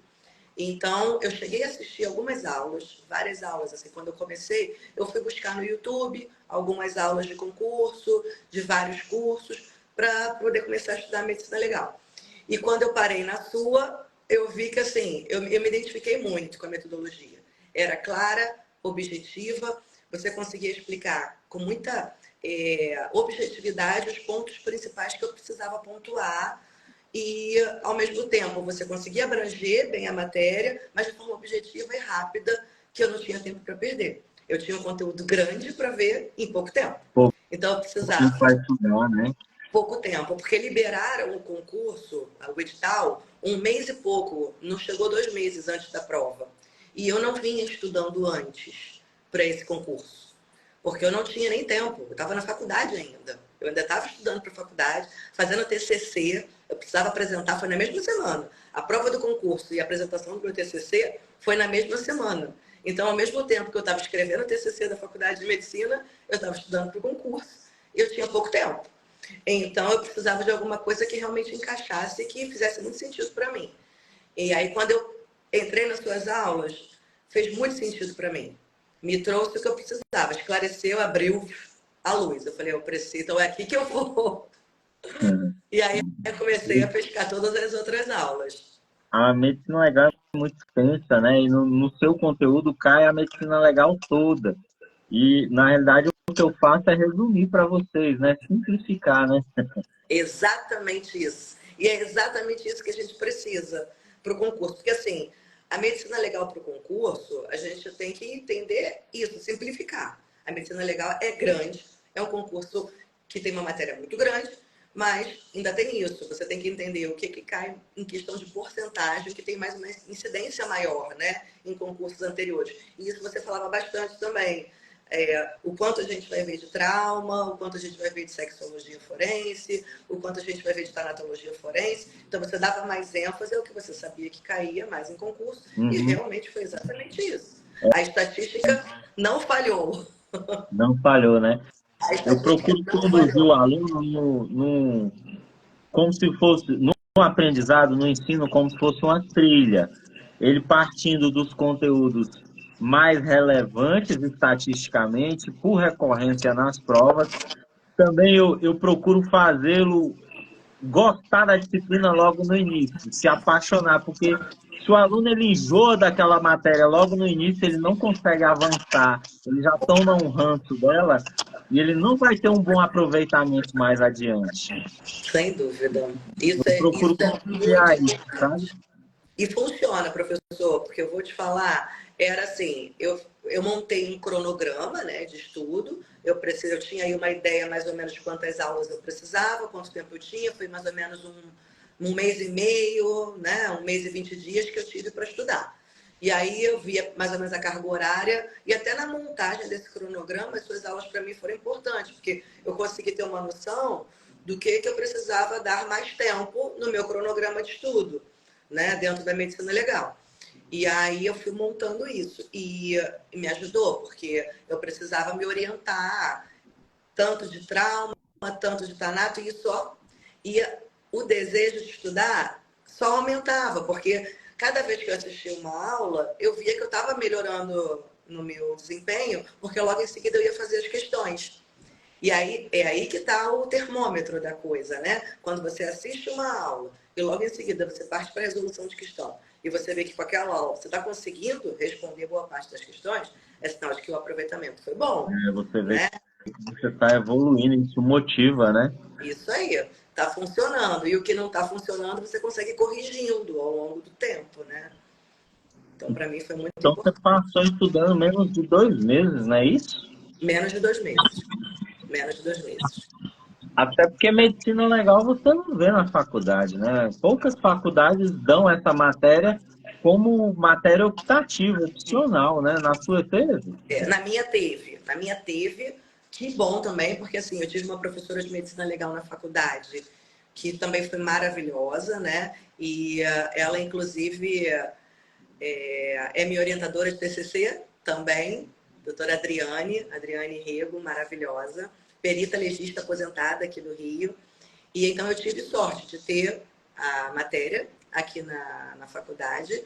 Speaker 2: Então, eu cheguei a assistir algumas aulas, várias aulas, assim, quando eu comecei, eu fui buscar no YouTube algumas aulas de concurso, de vários cursos, para poder começar a estudar medicina legal. E quando eu parei na sua, eu vi que, assim, eu me identifiquei muito com a metodologia. Era clara, objetiva, você conseguia explicar com muita objetividade os pontos principais que eu precisava pontuar e, ao mesmo tempo, você conseguia abranger bem a matéria, mas de forma objetiva e rápida, que eu não tinha tempo para perder. Eu tinha um conteúdo grande para ver em pouco tempo.
Speaker 1: pouco
Speaker 2: Então, eu
Speaker 1: tempo para
Speaker 2: precisava
Speaker 1: estudar, né?
Speaker 2: pouco tempo, porque liberaram o concurso, o edital, um mês e pouco, não chegou 2 meses antes da prova. E eu não vinha estudando antes para esse concurso, porque eu não tinha nem tempo, eu estava na faculdade ainda. Eu ainda estava estudando para a faculdade, fazendo TCC, eu precisava apresentar, foi na mesma semana. A prova do concurso e a apresentação do meu TCC foi na mesma semana. Então, ao mesmo tempo que eu estava escrevendo o TCC da faculdade de medicina, eu estava estudando para o concurso e eu tinha pouco tempo. Então, eu precisava de alguma coisa que realmente encaixasse e que fizesse muito sentido para mim. E aí, quando eu entrei nas suas aulas, fez muito sentido para mim. Me trouxe o que eu precisava, esclareceu, abriu a luz. Eu falei, eu preciso, então é aqui que eu vou.
Speaker 1: Hum.
Speaker 2: E aí, eu comecei a pescar todas as outras aulas.
Speaker 1: A medicina legal é muito extensa, né? E no seu conteúdo cai a medicina legal toda. E, na realidade, o que eu faço é resumir para vocês, né? Simplificar, né?
Speaker 2: Exatamente isso. E é exatamente isso que a gente precisa para o concurso. Porque, assim, a medicina legal para o concurso, a gente tem que entender isso, simplificar. A medicina legal é grande, é um concurso que tem uma matéria muito grande, mas ainda tem isso. Você tem que entender o que cai em questão de porcentagem, que tem mais uma incidência maior, né, em concursos anteriores. E isso você falava bastante também. O quanto a gente vai ver de trauma, o quanto a gente vai ver de sexologia forense, o quanto a gente vai ver de tanatologia forense. Então, você dava mais ênfase ao que você sabia que caía mais em concurso, e
Speaker 1: Uhum.
Speaker 2: realmente foi exatamente isso. A estatística não falhou.
Speaker 1: Não falhou, né?
Speaker 2: A
Speaker 1: Eu
Speaker 2: estatística
Speaker 1: procuro
Speaker 2: não
Speaker 1: conduzir o
Speaker 2: falhou.
Speaker 1: aluno como se fosse, no aprendizado, no ensino, como se fosse uma trilha. Ele partindo dos conteúdos mais relevantes estatisticamente, por recorrência nas provas. Também eu procuro fazê-lo gostar da disciplina logo no início, se apaixonar, porque se o aluno ele enjoa daquela matéria logo no início, ele não consegue avançar, ele já toma um ranço dela e ele não vai ter um bom aproveitamento mais adiante.
Speaker 2: Sem dúvida.
Speaker 1: Eu
Speaker 2: Isso
Speaker 1: procuro
Speaker 2: é muito
Speaker 1: conciliar isso, sabe?
Speaker 2: importante. E funciona, professor, porque eu vou te falar, era assim, eu montei um cronograma, né, de estudo, eu tinha aí uma ideia mais ou menos de quantas aulas eu precisava, quanto tempo eu tinha, foi mais ou menos um mês e meio, né, 1 mês e 20 dias que eu tive para estudar. E aí eu via mais ou menos a carga horária, e até na montagem desse cronograma, as suas aulas para mim foram importantes, porque eu consegui ter uma noção do que eu precisava dar mais tempo no meu cronograma de estudo, né, dentro da medicina legal. E aí eu fui montando isso e me ajudou, porque eu precisava me orientar tanto de trauma, tanto de tanato, e e o desejo de estudar só aumentava, porque cada vez que eu assistia uma aula, eu via que eu estava melhorando no meu desempenho, porque logo em seguida eu ia fazer as questões. E aí é aí que está o termômetro da coisa, né? Quando você assiste uma aula e logo em seguida você parte para a resolução de questão e você vê que com aquela aula você está conseguindo responder boa parte das questões, é sinal de que o aproveitamento foi bom,
Speaker 1: Você vê
Speaker 2: né?
Speaker 1: que você está evoluindo, isso motiva, né?
Speaker 2: Isso aí, está funcionando. E o que não está funcionando você consegue ir corrigindo ao longo do tempo, né? Então, para mim foi muito
Speaker 1: Então você
Speaker 2: importante.
Speaker 1: passou estudando menos de 2 meses, não é isso?
Speaker 2: Menos de 2 meses. Menos de 2 meses.
Speaker 1: Até porque medicina legal você não vê na faculdade, né? Poucas faculdades dão essa matéria como matéria optativa, opcional, né? Na sua teve?
Speaker 2: Na minha teve, que bom também, porque assim, eu tive uma professora de medicina legal na faculdade, que também foi maravilhosa, né? E ela, inclusive, é minha orientadora de TCC também, doutora Adriane Rego, maravilhosa, perita legista aposentada aqui do Rio. E então eu tive sorte de ter a matéria aqui na faculdade.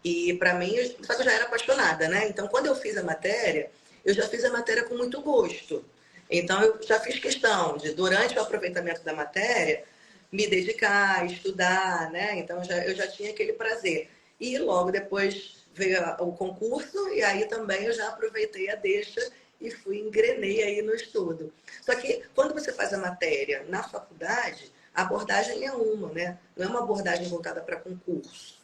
Speaker 2: E para mim, só que eu já era apaixonada, né? Então quando eu fiz a matéria, eu já fiz a matéria com muito gosto. Então eu já fiz questão de, durante o aproveitamento da matéria, me dedicar, estudar, né? Então eu já tinha aquele prazer. E logo depois veio o concurso, e aí também eu já aproveitei a deixa e engrenei aí no estudo. Só que quando você faz a matéria na faculdade, a abordagem é uma, né? Não é uma abordagem voltada para concurso.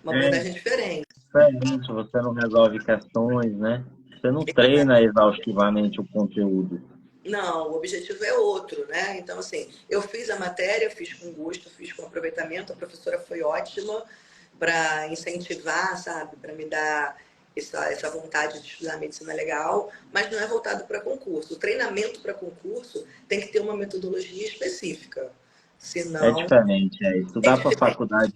Speaker 2: Uma
Speaker 1: É
Speaker 2: abordagem diferente.
Speaker 1: diferente, você não resolve questões, né? Você não treina exaustivamente o conteúdo.
Speaker 2: Não, o objetivo é outro, né? Então, assim, eu fiz a matéria, fiz com gosto, fiz com aproveitamento, a professora foi ótima para incentivar, sabe? Para me dar essa vontade de estudar medicina legal, mas não é voltado para concurso. O treinamento para concurso tem que ter uma metodologia específica,
Speaker 1: É
Speaker 2: senão
Speaker 1: diferente,
Speaker 2: é
Speaker 1: estudar para
Speaker 2: diferente.
Speaker 1: faculdade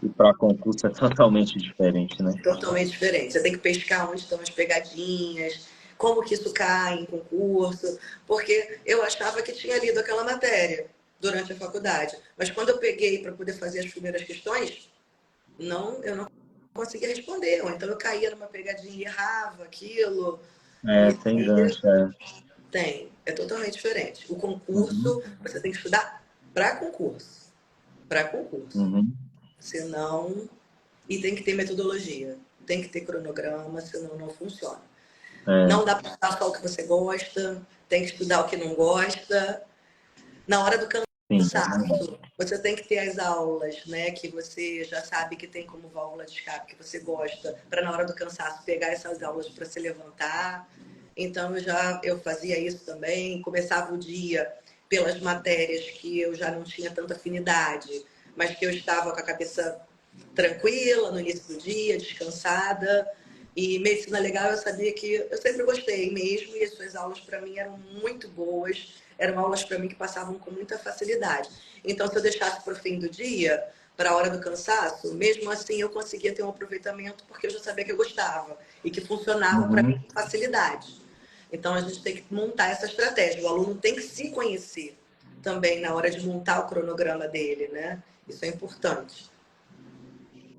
Speaker 1: e para concurso é totalmente diferente, né?
Speaker 2: Totalmente diferente. Você tem que pescar onde estão as pegadinhas, como que isso cai em concurso, porque eu achava que tinha lido aquela matéria durante a faculdade, mas quando eu peguei para poder fazer as primeiras questões, eu não conseguia responder, ou então eu caía numa pegadinha e errava aquilo, e
Speaker 1: Tem
Speaker 2: aí
Speaker 1: gancho,
Speaker 2: é totalmente diferente. O
Speaker 1: Uhum,
Speaker 2: concurso, você tem que estudar para concurso,
Speaker 1: uhum,
Speaker 2: senão e tem que ter metodologia, tem que ter cronograma, senão não funciona.
Speaker 1: é,
Speaker 2: Não dá para estudar só o que você gosta, tem que estudar o que não gosta. Na hora do
Speaker 1: sim, é verdade.
Speaker 2: cansaço, você tem que ter as aulas, né, que você já sabe que tem como válvula de escape, que você gosta, para na hora do cansaço pegar essas aulas para se levantar. Então eu fazia isso também, começava o dia pelas matérias que eu já não tinha tanta afinidade, mas que eu estava com a cabeça tranquila no início do dia, descansada. E medicina legal eu sabia que eu sempre gostei mesmo, e as suas aulas para mim eram muito boas, eram aulas para mim que passavam com muita facilidade. Então, se eu deixasse para o fim do dia, para a hora do cansaço, mesmo assim eu conseguia ter um aproveitamento porque eu já sabia que eu gostava e que funcionava para mim
Speaker 1: Uhum,
Speaker 2: com facilidade. Então, a gente tem que montar essa estratégia. O aluno tem que se conhecer também na hora de montar o cronograma dele, né? Isso é importante.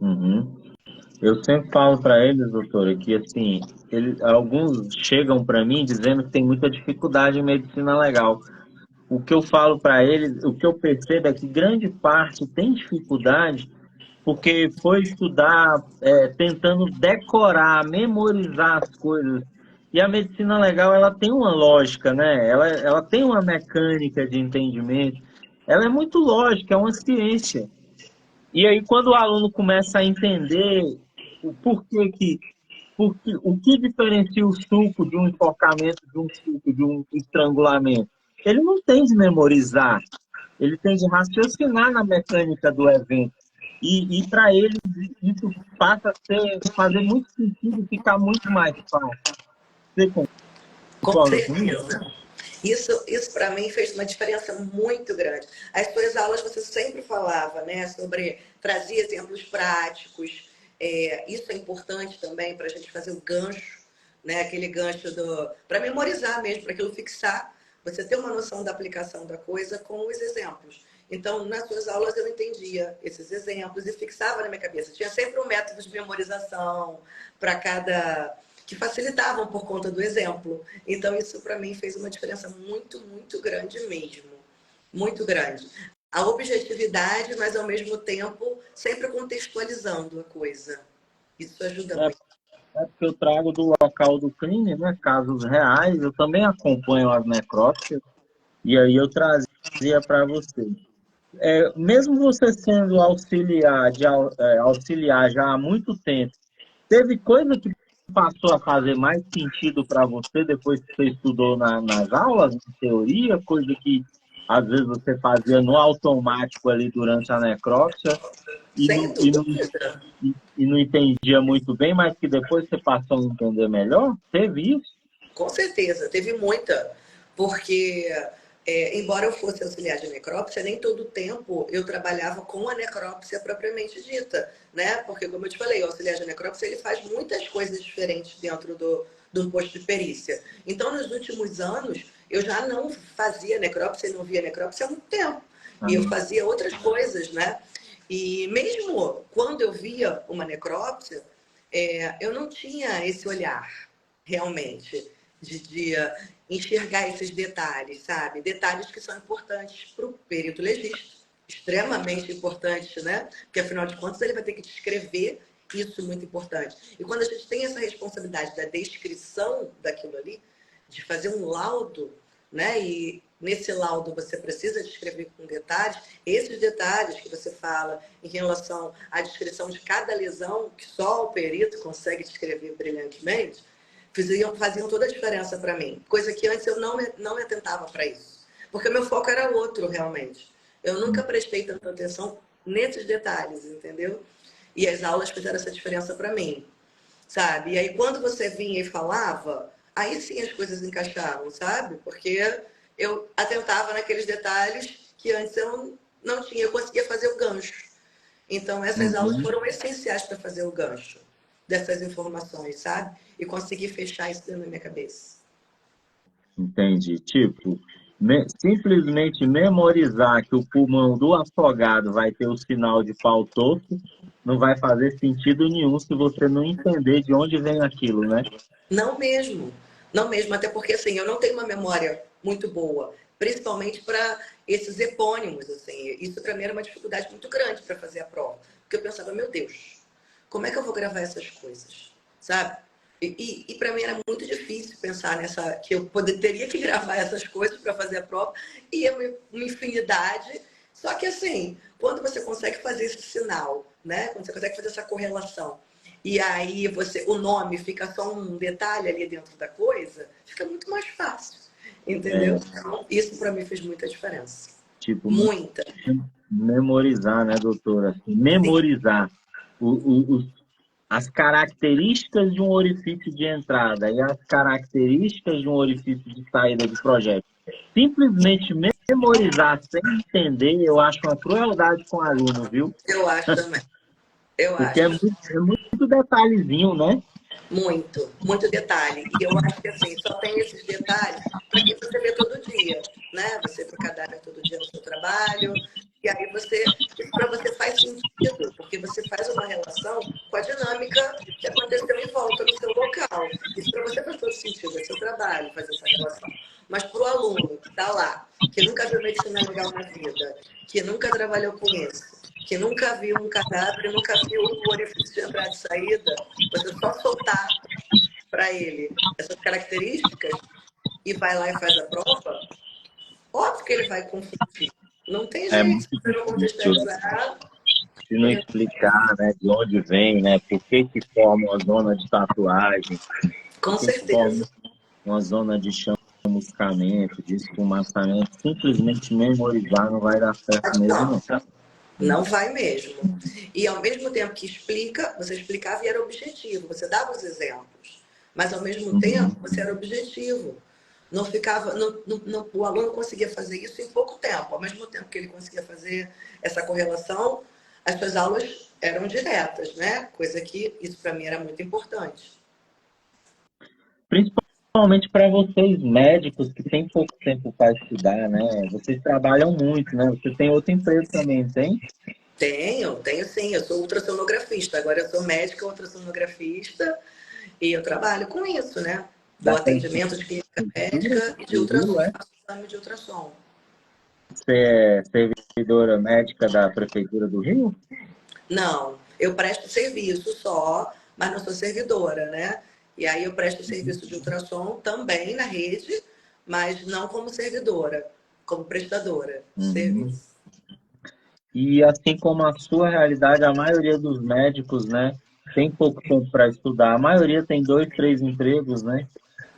Speaker 1: uhum. Eu sempre falo para eles, doutora, que assim, alguns chegam para mim dizendo que tem muita dificuldade em medicina legal. O que eu falo para eles, o que eu percebo é que grande parte tem dificuldade porque foi estudar, tentando decorar, memorizar as coisas. E a medicina legal, ela tem uma lógica, né? Ela tem uma mecânica de entendimento. Ela é muito lógica, é uma ciência. E aí, quando o aluno começa a entender o porquê o que diferencia o suco de um enforcamento, de um suco, de um estrangulamento, ele não tem de memorizar, ele tem de raciocinar na mecânica do evento. E para ele, isso passa a fazer muito sentido, ficar muito mais fácil. Você
Speaker 2: Com
Speaker 1: concorda com isso?
Speaker 2: certeza. Isso para mim fez uma diferença muito grande. As suas aulas você sempre falava, né, sobre trazer exemplos práticos. Isso é importante também para a gente fazer o gancho, né, aquele gancho para memorizar mesmo, para aquilo fixar. Você ter uma noção da aplicação da coisa com os exemplos. Então, nas suas aulas eu entendia esses exemplos e fixava na minha cabeça. Tinha sempre um método de memorização para cada que facilitavam por conta do exemplo. Então, isso para mim fez uma diferença muito, muito grande mesmo. Muito grande. A objetividade, mas ao mesmo tempo sempre contextualizando a coisa. Isso ajuda
Speaker 1: É,
Speaker 2: muito.
Speaker 1: é porque eu trago do local do crime, né, casos reais, eu também acompanho as necrópsias, e aí eu trazia para você. Mesmo você sendo auxiliar já há muito tempo, teve coisa que passou a fazer mais sentido para você depois que você estudou nas aulas, na teoria, coisa que às vezes você fazia no automático ali durante a necrópsia e
Speaker 2: Sem dúvida.
Speaker 1: e não entendia muito bem, mas que depois você passou a entender melhor? Teve isso?
Speaker 2: Com certeza, teve muita, porque embora eu fosse auxiliar de necrópsia, nem todo o tempo eu trabalhava com a necrópsia propriamente dita, né? Porque, como eu te falei, o auxiliar de necrópsia ele faz muitas coisas diferentes dentro do posto de perícia. Então, nos últimos anos, eu já não fazia necrópsia e não via necrópsia há muito tempo. E eu fazia outras coisas, né? E mesmo quando eu via uma necrópsia, eu não tinha esse olhar, realmente, de enxergar esses detalhes, sabe? Detalhes que são importantes para o perito legista, extremamente importantes, né? Porque, afinal de contas, ele vai ter que descrever isso muito importante. E quando a gente tem essa responsabilidade da descrição daquilo ali, de fazer um laudo, né? E nesse laudo você precisa descrever com detalhes, esses detalhes que você fala em relação à descrição de cada lesão, que só o perito consegue descrever brilhantemente, faziam toda a diferença para mim. Coisa que antes eu não me atentava para isso. Porque o meu foco era outro, realmente. Eu nunca prestei tanta atenção nesses detalhes, entendeu? E as aulas fizeram essa diferença para mim, sabe? E aí, quando você vinha e falava, aí sim as coisas encaixavam, sabe? Porque eu atentava naqueles detalhes que antes eu não tinha. Eu conseguia fazer o gancho. Então, essas aulas foram essenciais para fazer o gancho dessas informações, sabe? E conseguir fechar isso dentro da minha cabeça.
Speaker 1: Entendi. Tipo, simplesmente memorizar que o pulmão do afogado vai ter o sinal de pau torto não vai fazer sentido nenhum se você não entender de onde vem aquilo, né?
Speaker 2: Não mesmo. Não mesmo, até porque assim, eu não tenho uma memória muito boa, principalmente para esses epônimos, assim. Isso para mim era uma dificuldade muito grande para fazer a prova, porque eu pensava, meu Deus, como é que eu vou gravar essas coisas, sabe? E para mim era muito difícil pensar nessa que eu teria que gravar essas coisas para fazer a prova e é uma infinidade. Só que assim, quando você consegue fazer esse sinal, né? Quando você consegue fazer essa correlação e aí o nome fica só um detalhe ali dentro da coisa, fica muito mais fácil, entendeu? Então, isso para mim fez muita diferença.
Speaker 1: Tipo,
Speaker 2: Muita.
Speaker 1: memorizar, né, doutora? Assim,
Speaker 2: Sim.
Speaker 1: memorizar as características de um orifício de entrada e as características de um orifício de saída de projeto. Simplesmente memorizar sem entender, eu acho uma crueldade com o aluno, viu?
Speaker 2: Eu acho também. Eu
Speaker 1: Porque
Speaker 2: acho.
Speaker 1: é muito detalhezinho, né?
Speaker 2: Muito, muito detalhe. E eu acho que assim, só tem esses detalhes para quem você vê todo dia, né? Você vê o cadáver todo dia no seu trabalho, e aí isso para você faz sentido, porque você faz uma relação com a dinâmica que aconteceu em volta no seu local. Isso para você faz todo sentido, é seu trabalho fazer essa relação. Mas para o aluno que está lá, que nunca viu medicina legal na vida, que nunca trabalhou com isso, que nunca viu um cadáver, nunca viu um orifício de entrada e saída, você só soltar para ele essas características e vai lá e faz a prova, óbvio que ele vai confundir. Não tem
Speaker 1: É
Speaker 2: jeito, se
Speaker 1: muito
Speaker 2: você não
Speaker 1: difícil
Speaker 2: contextualizar.
Speaker 1: se não explicar, né, de onde vem, né, por que que forma uma zona de tatuagem,
Speaker 2: Com
Speaker 1: por que que forma
Speaker 2: certeza.
Speaker 1: uma zona de chamuscamento, de esfumaçamento. Simplesmente memorizar não vai dar certo mesmo,
Speaker 2: Não,
Speaker 1: não.
Speaker 2: não vai mesmo. E ao mesmo tempo que você explicava e era objetivo, você dava os exemplos, mas ao mesmo tempo você era objetivo. Não ficava, o aluno conseguia fazer isso em pouco tempo. Ao mesmo tempo que ele conseguia fazer essa correlação, as suas aulas eram diretas, né? Coisa que isso para mim era muito importante.
Speaker 1: Principalmente para vocês médicos que têm pouco tempo para estudar, né? Vocês trabalham muito, né? Você tem outro emprego também, tem?
Speaker 2: Tenho sim. Eu sou ultrassonografista. Agora eu sou médica ultrassonografista e eu trabalho com isso, né? Dou
Speaker 1: Da
Speaker 2: atendimento de clínica médica e de
Speaker 1: do Rio,
Speaker 2: ultrassom.
Speaker 1: é?
Speaker 2: Faço exame de ultrassom.
Speaker 1: Você é servidora médica da Prefeitura do Rio?
Speaker 2: Não, eu presto serviço só, mas não sou servidora, né? E aí eu presto serviço de ultrassom também na rede, mas não como servidora, como prestadora de
Speaker 1: Uhum.
Speaker 2: serviço.
Speaker 1: E assim como a sua realidade, a maioria dos médicos, né, tem pouco tempo para estudar. A maioria tem dois, três empregos, né?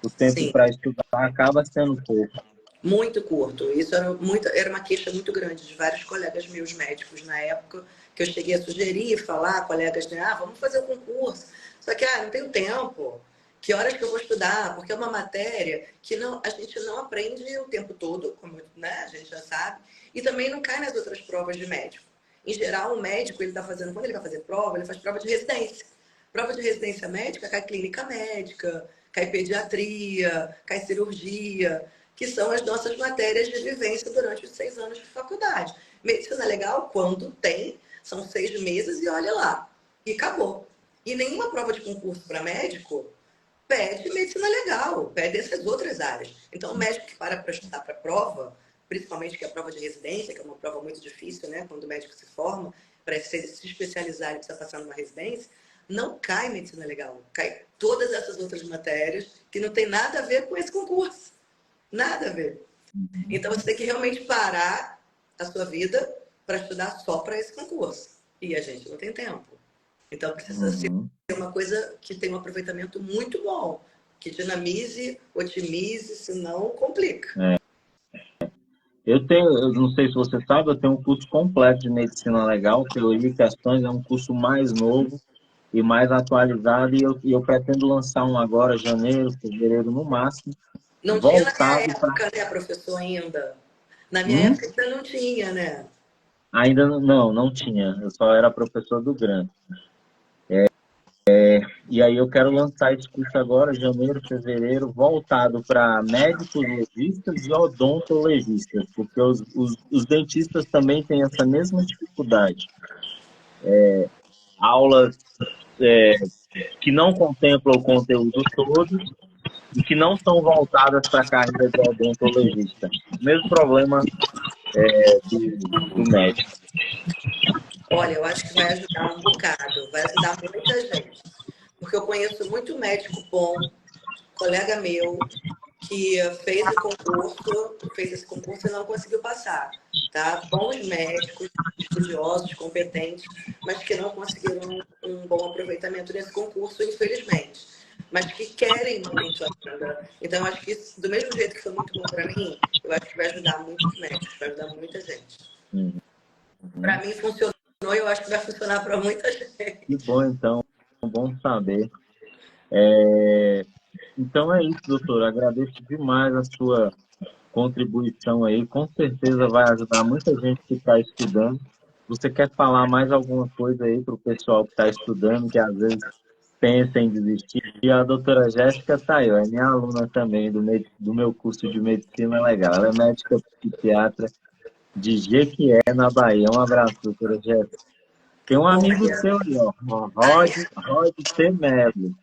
Speaker 1: O tempo
Speaker 2: Sim,
Speaker 1: para estudar acaba sendo pouco.
Speaker 2: Muito curto. Isso era uma queixa muito grande de vários colegas meus médicos na época, que eu cheguei a sugerir, falar, colegas, né? Ah, vamos fazer o concurso. Só que, não tenho tempo. Que horas que eu vou estudar? Porque é uma matéria que não, a gente não aprende o tempo todo, como, né, a gente já sabe, e também não cai nas outras provas de médico. Em geral, o médico, ele está fazendo, quando ele vai fazer prova, ele faz prova de residência. Prova de residência médica cai clínica médica, cai pediatria, cai cirurgia, que são as nossas matérias de vivência durante os 6 anos de faculdade. Medicina legal, quando tem, são 6 meses e olha lá. E acabou. E nenhuma prova de concurso para médico pede medicina legal, pede essas outras áreas. Então, o médico que para estudar para a prova, principalmente que é a prova de residência, que é uma prova muito difícil, né? Quando o médico se forma, para se especializar, ele precisa passar numa residência, não cai medicina legal, cai todas essas outras matérias que não tem nada a ver com esse concurso. Nada a ver. Então, você tem que realmente parar a sua vida para estudar só para esse concurso. E a gente não tem tempo. Então, precisa ser uma coisa que tenha um aproveitamento muito bom, que dinamize, otimize, senão complica.
Speaker 1: Eu não sei se você sabe, eu tenho um curso completo de medicina legal, teoria e questões, é um curso mais novo e mais atualizado, e eu pretendo lançar um agora, janeiro, fevereiro no máximo,
Speaker 2: Não tinha na minha
Speaker 1: voltado para...
Speaker 2: época, né, professor, ainda. Na minha época ainda não tinha, né?
Speaker 1: Ainda não tinha, eu só era professor do Grant. E aí eu quero lançar esse curso agora, janeiro, fevereiro, voltado para médicos legistas e odontologistas, porque os dentistas também têm essa mesma dificuldade. Aulas que não contemplam o conteúdo todo e que não são voltadas para a carreira de odontologista. O mesmo problema do médico.
Speaker 2: Olha, eu acho que vai ajudar um bocado, vai ajudar muita gente. Porque eu conheço muito médico bom, colega meu, que fez esse concurso e não conseguiu passar, tá? Bons médicos, estudiosos, competentes, mas que não conseguiram um bom aproveitamento nesse concurso, infelizmente. Mas que querem muito ainda. Então, eu acho que isso, do mesmo jeito que foi muito bom para mim, eu acho que vai ajudar muitos médicos, vai ajudar muita gente. Para mim funcionou e eu acho que vai funcionar para muita gente.
Speaker 1: Que bom, então, bom saber. Então é isso, doutor. Agradeço demais a sua contribuição aí. Com certeza vai ajudar muita gente que está estudando. Você quer falar mais alguma coisa aí para o pessoal que está estudando, que às vezes pensa em desistir? E a doutora Jéssica está aí, ó, é minha aluna também do meu curso de medicina legal. Ela é médica psiquiatra de Jequié, na Bahia. Um abraço, doutora Jéssica. Tem um amigo
Speaker 2: Olha,
Speaker 1: seu aí, ó,
Speaker 2: ah,
Speaker 1: Rod T. Mello.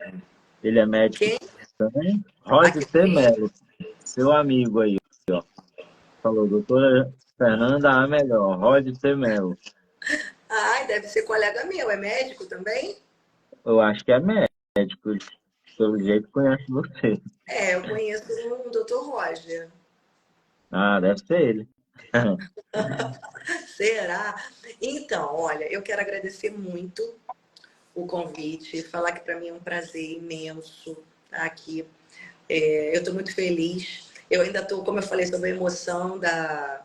Speaker 1: Ele é médico
Speaker 2: quem?
Speaker 1: também? Rod
Speaker 2: Aqui no
Speaker 1: T.
Speaker 2: Rio?
Speaker 1: Mello, seu amigo aí, ó. Falou, doutora Fernanda, a melhor. Rod T. Mello.
Speaker 2: Ai, deve ser colega meu, é médico também?
Speaker 1: Eu acho que é médico, pelo jeito conhece você.
Speaker 2: É, eu conheço o Dr. Roger.
Speaker 1: Ah, deve ser ele.
Speaker 2: Será? Então, olha, eu quero agradecer muito o convite, falar que para mim é um prazer imenso estar aqui. Eu estou muito feliz. Eu ainda estou, como eu falei, sobre a emoção da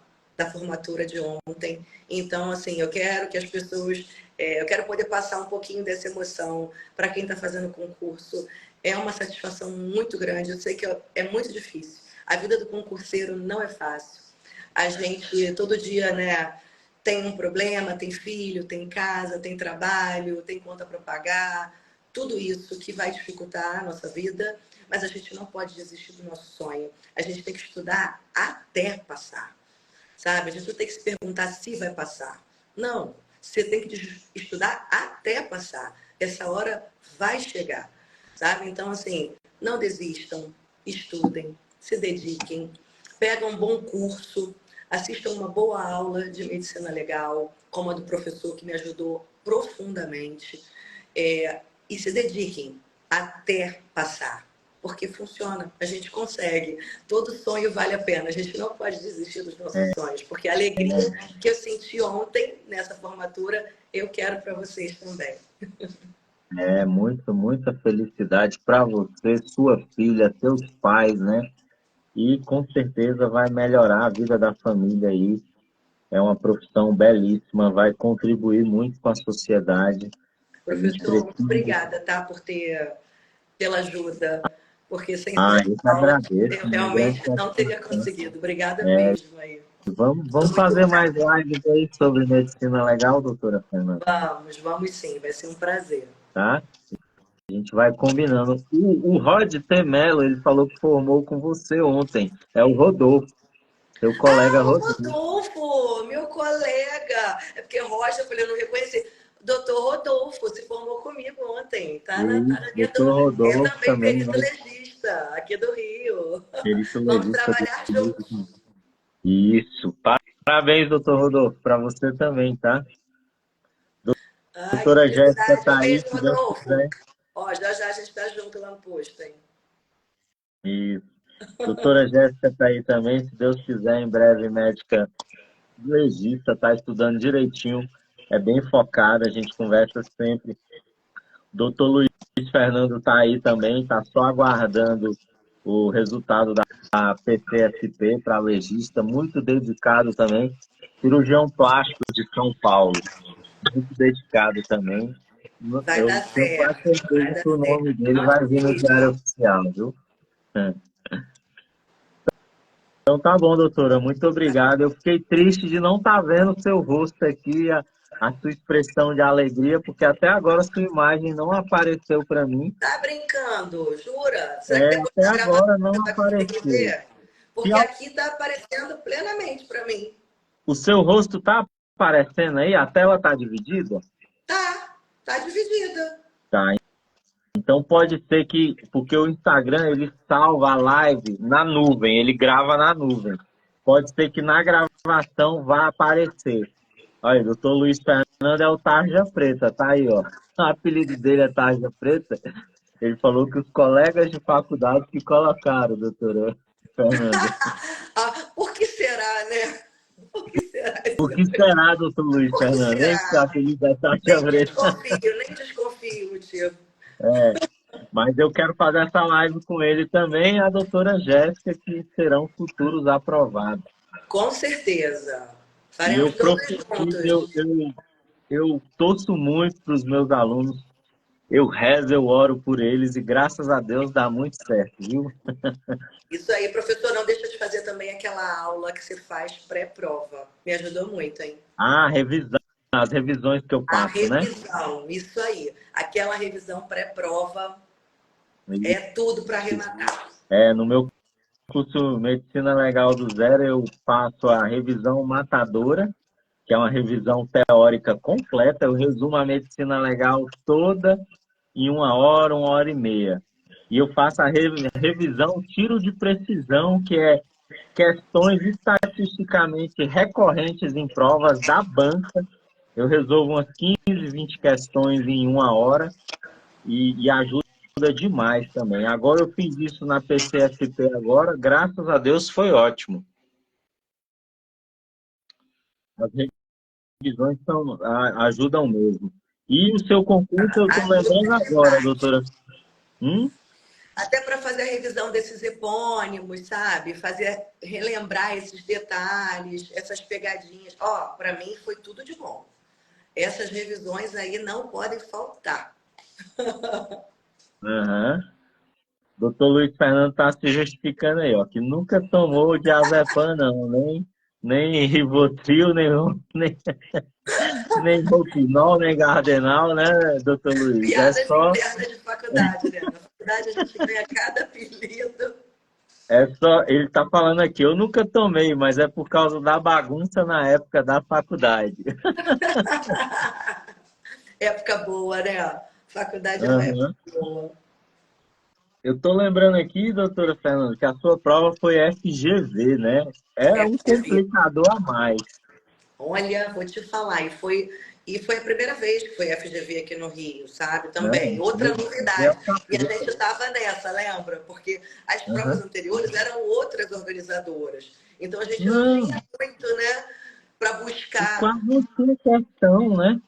Speaker 2: formatura de ontem. Então, assim, eu quero que as pessoas. Eu quero poder passar um pouquinho dessa emoção para quem está fazendo concurso. É uma satisfação muito grande. Eu sei que é muito difícil. A vida do concurseiro não é fácil. A gente, todo dia, né, tem um problema, tem filho, tem casa, tem trabalho, tem conta para pagar. Tudo isso que vai dificultar a nossa vida, mas a gente não pode desistir do nosso sonho. A gente tem que estudar até passar, sabe? A gente não tem que se perguntar se vai passar. Não, você tem que estudar até passar. Essa hora vai chegar, sabe? Então, assim, não desistam, estudem, se dediquem, pegam um bom curso, assistam uma boa aula de medicina legal, como a do professor que me ajudou profundamente, e se dediquem até passar, porque funciona, a gente consegue. Todo sonho vale a pena, a gente não pode desistir dos nossos sonhos, porque a alegria que eu senti ontem nessa formatura, eu quero para vocês também.
Speaker 1: Muita felicidade para você, sua filha, seus pais, né? e com certeza vai melhorar a vida da família aí. É uma profissão belíssima, vai contribuir muito com a sociedade. A gente
Speaker 2: Professor, muito
Speaker 1: precisa.
Speaker 2: obrigada, tá, pela ajuda, porque sem
Speaker 1: Ah,
Speaker 2: sua
Speaker 1: eu que
Speaker 2: aula
Speaker 1: agradeço,
Speaker 2: eu
Speaker 1: uma grande
Speaker 2: realmente não teria
Speaker 1: satisfação.
Speaker 2: conseguido. Obrigada mesmo aí.
Speaker 1: Vamos
Speaker 2: Muito
Speaker 1: fazer mais
Speaker 2: grata.
Speaker 1: lives aí sobre medicina legal, doutora Fernanda,
Speaker 2: Vamos sim, vai ser um prazer.
Speaker 1: tá? A gente vai combinando. O Rod T. Mello, ele falou que formou com você ontem. É o Rodolfo, seu
Speaker 2: Ah,
Speaker 1: colega
Speaker 2: o
Speaker 1: Rodolfo.
Speaker 2: Rodolfo, meu colega. É porque Rocha, eu falei, eu não reconheci. Doutor Rodolfo se formou comigo ontem.
Speaker 1: E
Speaker 2: Tá na minha
Speaker 1: doutor
Speaker 2: turma. É
Speaker 1: Rodolfo
Speaker 2: também
Speaker 1: também,
Speaker 2: perito
Speaker 1: né?
Speaker 2: legista, aqui do Rio.
Speaker 1: Perito
Speaker 2: Vamos
Speaker 1: legista do
Speaker 2: trabalhar juntos.
Speaker 1: Rio. Isso. Parabéns, doutor Rodolfo, para você também, tá?
Speaker 2: Ai, que
Speaker 1: Doutora Jéssica
Speaker 2: felicidade.
Speaker 1: tá
Speaker 2: Um
Speaker 1: aí,
Speaker 2: beijo,
Speaker 1: se Deus
Speaker 2: Rodolfo.
Speaker 1: quiser.
Speaker 2: Ó, já já a gente tá junto lá no posto, hein?
Speaker 1: Isso. Doutora Jéssica tá aí também, se Deus quiser, em breve, médica legista, tá estudando direitinho, é bem focada, a gente conversa sempre. Doutor Luiz Fernando tá aí também, tá só aguardando o resultado da PCSP para legista, muito dedicado também. Cirurgião plástico de São Paulo, muito dedicado também.
Speaker 2: Vai
Speaker 1: Eu
Speaker 2: dar
Speaker 1: tenho quase
Speaker 2: certo, vai
Speaker 1: certeza
Speaker 2: dar
Speaker 1: que o nome
Speaker 2: certo.
Speaker 1: dele
Speaker 2: Não
Speaker 1: vai vir no
Speaker 2: desista.
Speaker 1: diário oficial, viu? É. Então tá bom, doutora, muito obrigado. Eu fiquei triste de não estar vendo o seu rosto aqui, a sua expressão de alegria, porque até agora sua imagem não apareceu para mim.
Speaker 2: Tá brincando, jura? Será que
Speaker 1: É,
Speaker 2: depois
Speaker 1: até
Speaker 2: da gravação
Speaker 1: agora não
Speaker 2: você vai conseguir
Speaker 1: apareceu.
Speaker 2: ver?
Speaker 1: Se
Speaker 2: Porque aqui tá aparecendo plenamente para mim.
Speaker 1: o seu rosto tá aparecendo aí, a tela tá dividida?
Speaker 2: Tá dividida.
Speaker 1: Tá. Então pode ser que, porque o Instagram ele salva a live na nuvem, ele grava na nuvem. Pode ser que na gravação vá aparecer. Olha, doutor Luiz Fernando é o Tarja Preta, tá aí, ó. O apelido dele é Tarja Preta. Ele falou que os colegas de faculdade que colocaram, doutora Fernanda.
Speaker 2: Por que será, né? Por que será
Speaker 1: Por
Speaker 2: esse
Speaker 1: que
Speaker 2: apelido?
Speaker 1: será, doutor Luiz
Speaker 2: Por que
Speaker 1: Fernando? Esse
Speaker 2: será?
Speaker 1: apelido é Tarja Preta.
Speaker 2: Nem desconfio, motivo.
Speaker 1: Mas eu quero fazer essa live com ele também e a doutora Jéssica, que serão futuros aprovados.
Speaker 2: Com certeza.
Speaker 1: E eu
Speaker 2: Faremos todos
Speaker 1: profetizo,
Speaker 2: juntos.
Speaker 1: eu torço muito para os meus alunos, eu rezo, eu oro por eles e graças a Deus dá muito certo, viu?
Speaker 2: Isso aí, professor, não deixa de fazer também aquela aula que você faz pré-prova. Me ajudou muito, hein?
Speaker 1: Ah, revisão, as revisões que eu
Speaker 2: A
Speaker 1: passo, né?
Speaker 2: revisão, isso aí. Aquela revisão pré-prova
Speaker 1: E,
Speaker 2: é tudo para arrematar.
Speaker 1: no meu curso Medicina Legal do Zero, eu faço a revisão matadora, que é uma revisão teórica completa. Eu resumo a medicina legal toda em uma hora e meia. E eu faço a revisão tiro de precisão, que é questões estatisticamente recorrentes em provas da banca. Eu resolvo umas 15, 20 questões em uma hora e ajuda demais também. Agora eu fiz isso na PCSP agora, graças a Deus foi ótimo. As revisões ajudam mesmo. E o seu concurso eu estou lembrando
Speaker 2: Ajuda
Speaker 1: agora,
Speaker 2: demais.
Speaker 1: doutora. Hum?
Speaker 2: Até para fazer a revisão desses epônimos, sabe? Fazer, relembrar esses detalhes, essas pegadinhas. Ó, para mim foi tudo de bom. Essas revisões aí não podem faltar.
Speaker 1: Uhum. Doutor Luiz Fernando está se justificando aí, ó, que nunca tomou diazepam, não, nem Rivotril, nem Ropinol, nem Gardenal, né, doutor Luiz?
Speaker 2: Piadas internas de faculdade, né? Na faculdade a gente ganha cada apelido.
Speaker 1: Ele está falando aqui, eu nunca tomei, mas é por causa da bagunça na época da faculdade.
Speaker 2: Época boa, né? Faculdade é uma época
Speaker 1: Uhum.
Speaker 2: boa.
Speaker 1: Eu estou lembrando aqui, doutora Fernanda, que a sua prova foi FGV, né? É um
Speaker 2: FGV.
Speaker 1: complicador a mais.
Speaker 2: Olha, vou te falar, e foi a primeira vez que foi FGV aqui no Rio, sabe?
Speaker 1: Né?
Speaker 2: Também, outra
Speaker 1: É
Speaker 2: novidade.
Speaker 1: o
Speaker 2: E a
Speaker 1: capeta.
Speaker 2: gente estava nessa, lembra? Porque as provas
Speaker 1: Uhum.
Speaker 2: anteriores eram outras organizadoras. Então a gente não
Speaker 1: Não,
Speaker 2: tinha muito, né, para
Speaker 1: e
Speaker 2: buscar.
Speaker 1: quase não tinha questão, né?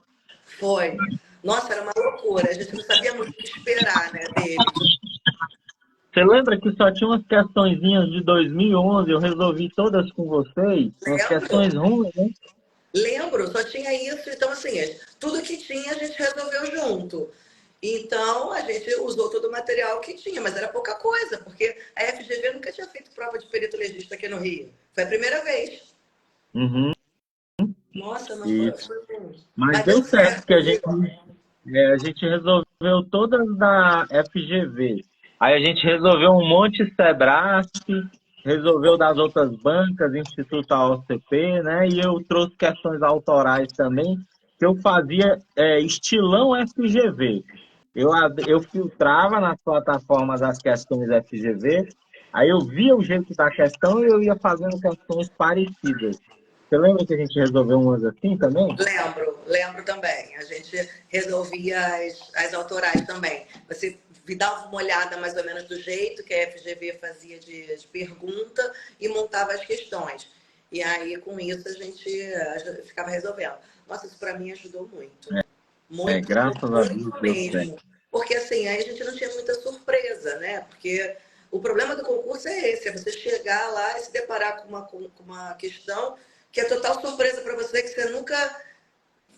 Speaker 2: Foi. Nossa, era uma loucura. A gente não sabia muito o que esperar, né, deles.
Speaker 1: Você lembra que só tinha umas questõezinhas de 2011, eu resolvi todas com vocês? Umas questões
Speaker 2: Lembro,
Speaker 1: ruins, né?
Speaker 2: lembro, só tinha isso. Então, assim, tudo que tinha a gente resolveu junto. Então, a gente usou todo o material que tinha, mas era pouca coisa, porque a FGV nunca tinha feito prova de perito legista aqui no Rio. Foi a primeira vez.
Speaker 1: Uhum,
Speaker 2: Nossa, mas
Speaker 1: isso.
Speaker 2: foi bom.
Speaker 1: Mas
Speaker 2: Mas deu
Speaker 1: deu certo,
Speaker 2: certo,
Speaker 1: porque
Speaker 2: viu?
Speaker 1: a gente resolveu todas da FGV. Aí a gente resolveu um monte de Sebrasp, resolveu das outras bancas, Instituto AOCP, né? E eu trouxe questões autorais também, que eu fazia estilão FGV. Eu filtrava nas plataformas as questões FGV, aí eu via o jeito da questão e eu ia fazendo questões parecidas. Você lembra que a gente resolveu umas assim também?
Speaker 2: Lembro também. A gente resolvia as autorais também. Você dava uma olhada mais ou menos do jeito que a FGV fazia de pergunta e montava as questões. E aí, com isso, a gente ficava resolvendo. Nossa, isso para mim ajudou muito. Muito,
Speaker 1: Graças a Deus
Speaker 2: muito
Speaker 1: deu certo.
Speaker 2: mesmo. Porque assim, aí a gente não tinha muita surpresa, né? Porque o problema do concurso é esse, é você chegar lá e se deparar com uma questão que é total surpresa para você, que você nunca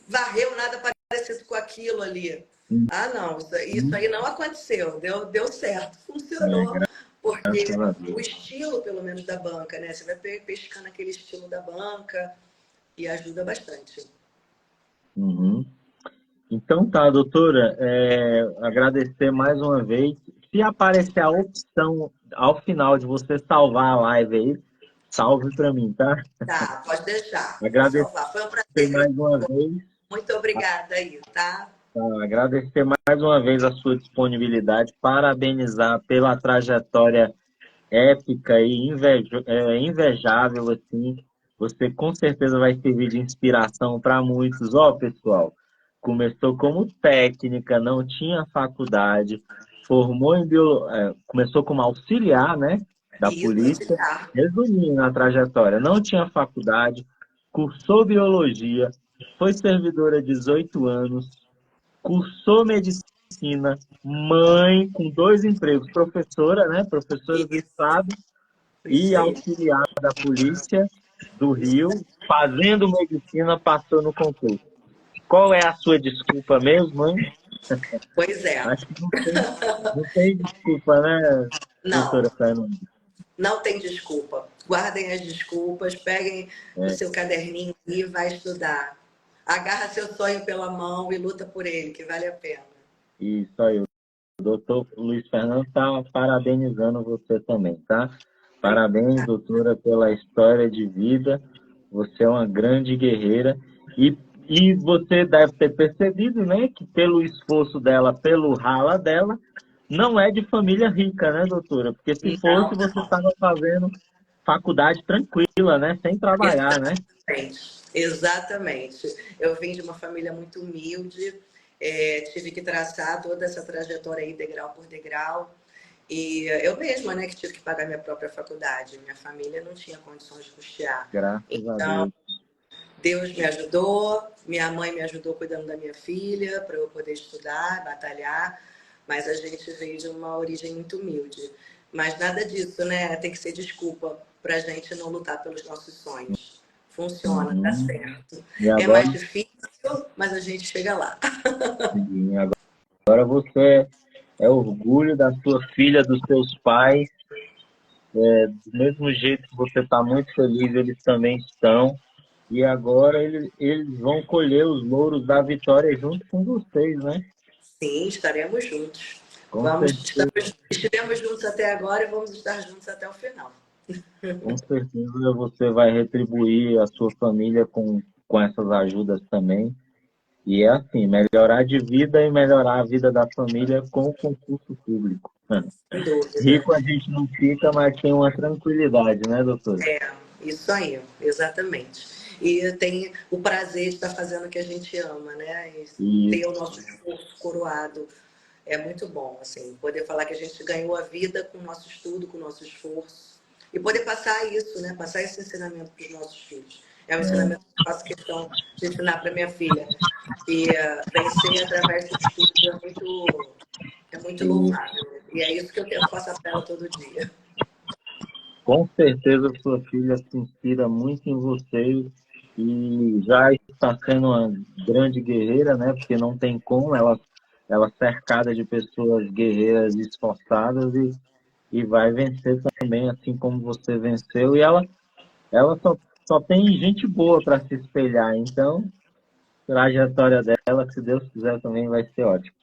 Speaker 2: varreu nada parecido com aquilo ali. Ah, não, isso aí não aconteceu, deu certo, funcionou, porque
Speaker 1: Graças a
Speaker 2: o
Speaker 1: Deus.
Speaker 2: estilo, pelo menos, da banca, né? Você vai pescando aquele estilo da banca e ajuda bastante.
Speaker 1: Uhum. Então tá, doutora, agradecer mais uma vez. Se aparecer a opção ao final de você salvar a live aí, salve para mim, tá?
Speaker 2: Tá, pode deixar, vou
Speaker 1: Agradecer
Speaker 2: salvar. Foi um prazer,
Speaker 1: mais
Speaker 2: viu?
Speaker 1: uma vez,
Speaker 2: Muito obrigada aí, tá?
Speaker 1: agradecer mais uma vez a sua disponibilidade, parabenizar pela trajetória épica e invejável, assim. Você com certeza vai servir de inspiração para muitos. Ó, pessoal, começou como técnica, não tinha faculdade, formou começou como auxiliar, né, da
Speaker 2: Isso,
Speaker 1: polícia.
Speaker 2: auxiliar.
Speaker 1: Resumindo a trajetória, não tinha faculdade, cursou biologia, foi servidora 18 anos, cursou medicina, mãe com 2 empregos, professora, né, professora do
Speaker 2: Isso,
Speaker 1: estado e
Speaker 2: isso aí.
Speaker 1: auxiliar da polícia do Rio, fazendo medicina, passou no concurso. Qual é a sua desculpa mesmo, hein?
Speaker 2: Pois é.
Speaker 1: Acho que não tem desculpa, né,
Speaker 2: Não,
Speaker 1: doutora Fernanda?
Speaker 2: não tem desculpa. Guardem as desculpas, peguem o
Speaker 1: É,
Speaker 2: seu caderninho e vai estudar. Agarra seu sonho pela mão e luta por ele, que vale a pena.
Speaker 1: isso aí. O doutor Luiz Fernando está parabenizando você também, tá? Parabéns, doutora, pela história de vida. Você é uma grande guerreira. E você deve ter percebido, né, que pelo esforço dela, pelo rala dela, não é de família rica, né, doutora? Porque se fosse,
Speaker 2: Não,
Speaker 1: você
Speaker 2: não.
Speaker 1: estava fazendo faculdade tranquila, né, sem trabalhar, né?
Speaker 2: Exatamente. Exatamente. Eu vim de uma família muito humilde, tive que traçar toda essa trajetória aí, degrau por degrau. E eu mesma, né, que tive que pagar minha própria faculdade. Minha família não tinha condições de custear.
Speaker 1: Graças a
Speaker 2: Então,
Speaker 1: Deus.
Speaker 2: Deus me ajudou, minha mãe me ajudou cuidando da minha filha, para eu poder estudar, batalhar, mas a gente veio de uma origem muito humilde. Mas nada disso, né? Tem que ser desculpa para a gente não lutar pelos nossos sonhos. Funciona, dá
Speaker 1: Uhum.
Speaker 2: certo.
Speaker 1: E
Speaker 2: É
Speaker 1: agora,
Speaker 2: mais difícil, mas a gente chega lá.
Speaker 1: sim, agora você é orgulho da sua filha, dos seus pais. Do mesmo jeito que você está muito feliz, eles também estão. E agora eles vão colher os louros da vitória junto com vocês, né?
Speaker 2: Sim, estaremos juntos.
Speaker 1: Com certeza,
Speaker 2: Estivemos juntos até agora e vamos estar juntos até o final.
Speaker 1: com certeza você vai retribuir a sua família com essas ajudas também. E é assim, melhorar de vida e melhorar a vida da família com o concurso público.
Speaker 2: Sem dúvida.
Speaker 1: Rico a gente não fica, mas tem uma tranquilidade, né, doutor?
Speaker 2: Isso aí, exatamente. E tem o prazer de estar fazendo o que a gente ama, né? E
Speaker 1: E
Speaker 2: ter o nosso esforço coroado. É muito bom, assim, poder falar que a gente ganhou a vida com o nosso estudo, com o nosso esforço. E poder passar isso, né? Passar esse ensinamento para os nossos filhos. É um ensinamento que eu faço questão de ensinar para minha filha. E vencer através do estudo é muito louvável. E é isso que eu tento passar para ela todo dia.
Speaker 1: Com certeza sua filha se inspira muito em você e já está sendo uma grande guerreira, né? Porque não tem como ela é cercada de pessoas guerreiras e esforçadas e vai vencer também, assim como você venceu. E ela só tem gente boa para se espelhar. Então, a trajetória dela, se Deus quiser, também vai ser ótima.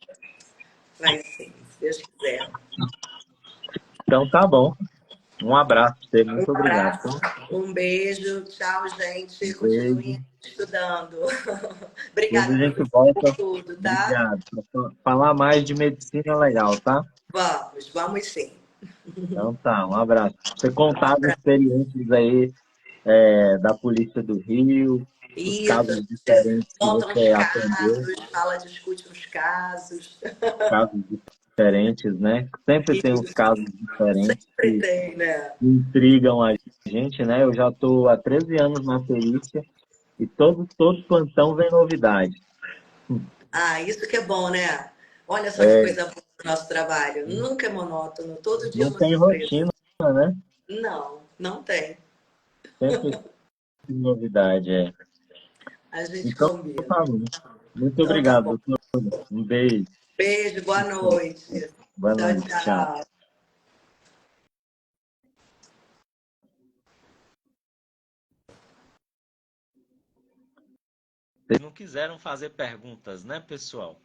Speaker 2: Vai sim, se Deus quiser.
Speaker 1: Então, tá bom. Um abraço pra você.
Speaker 2: Um
Speaker 1: Muito obrigado.
Speaker 2: abraço, um beijo, tchau, gente.
Speaker 1: Um beijo.
Speaker 2: Continuem estudando.
Speaker 1: Tudo a
Speaker 2: Obrigada
Speaker 1: gente
Speaker 2: por
Speaker 1: volta.
Speaker 2: tudo, tá?
Speaker 1: Obrigado. Pra falar mais de medicina é legal, tá?
Speaker 2: Vamos sim.
Speaker 1: Então tá, um abraço. Você
Speaker 2: Um
Speaker 1: contar as
Speaker 2: abraço.
Speaker 1: experiências aí da Polícia do Rio, os
Speaker 2: Isso, a
Speaker 1: casos
Speaker 2: gente
Speaker 1: diferentes que
Speaker 2: conta uns
Speaker 1: você atendeu,
Speaker 2: casos, fala, discute uns casos.
Speaker 1: casos diferentes, né? Sempre tem uns
Speaker 2: Isso,
Speaker 1: casos diferentes
Speaker 2: sempre
Speaker 1: que
Speaker 2: tem, né?
Speaker 1: intrigam a gente, né? Eu já estou há 13 anos na perícia e todo plantão vem novidade.
Speaker 2: Ah, isso que é bom, né? Olha só que coisa boa do nosso trabalho. Nunca é monótono, todo dia é
Speaker 1: Não
Speaker 2: uma
Speaker 1: tem
Speaker 2: surpresa.
Speaker 1: rotina, né?
Speaker 2: Não, não tem.
Speaker 1: Sempre tem novidade, é.
Speaker 2: A gente
Speaker 1: Então,
Speaker 2: combina.
Speaker 1: tá bom. Muito
Speaker 2: Então tá
Speaker 1: obrigado,
Speaker 2: bom.
Speaker 1: doutor. Um beijo.
Speaker 2: Beijo, boa noite.
Speaker 1: Boa
Speaker 2: Tchau,
Speaker 1: noite. Tchau.
Speaker 2: tchau.
Speaker 3: Vocês não quiseram fazer perguntas, né, pessoal?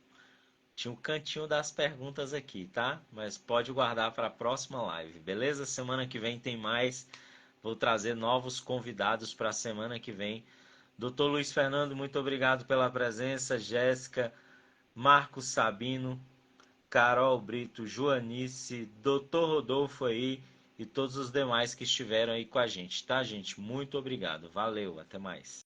Speaker 3: Tinha um cantinho das perguntas aqui, tá? Mas pode guardar para a próxima live, beleza? Semana que vem tem mais. Vou trazer novos convidados para a semana que vem. Doutor Luiz Fernando, muito obrigado pela presença. Jéssica, Marcos Sabino, Carol Brito, Joanice, Doutor Rodolfo aí e todos os demais que estiveram aí com a gente, tá, gente? Muito obrigado. Valeu, até mais.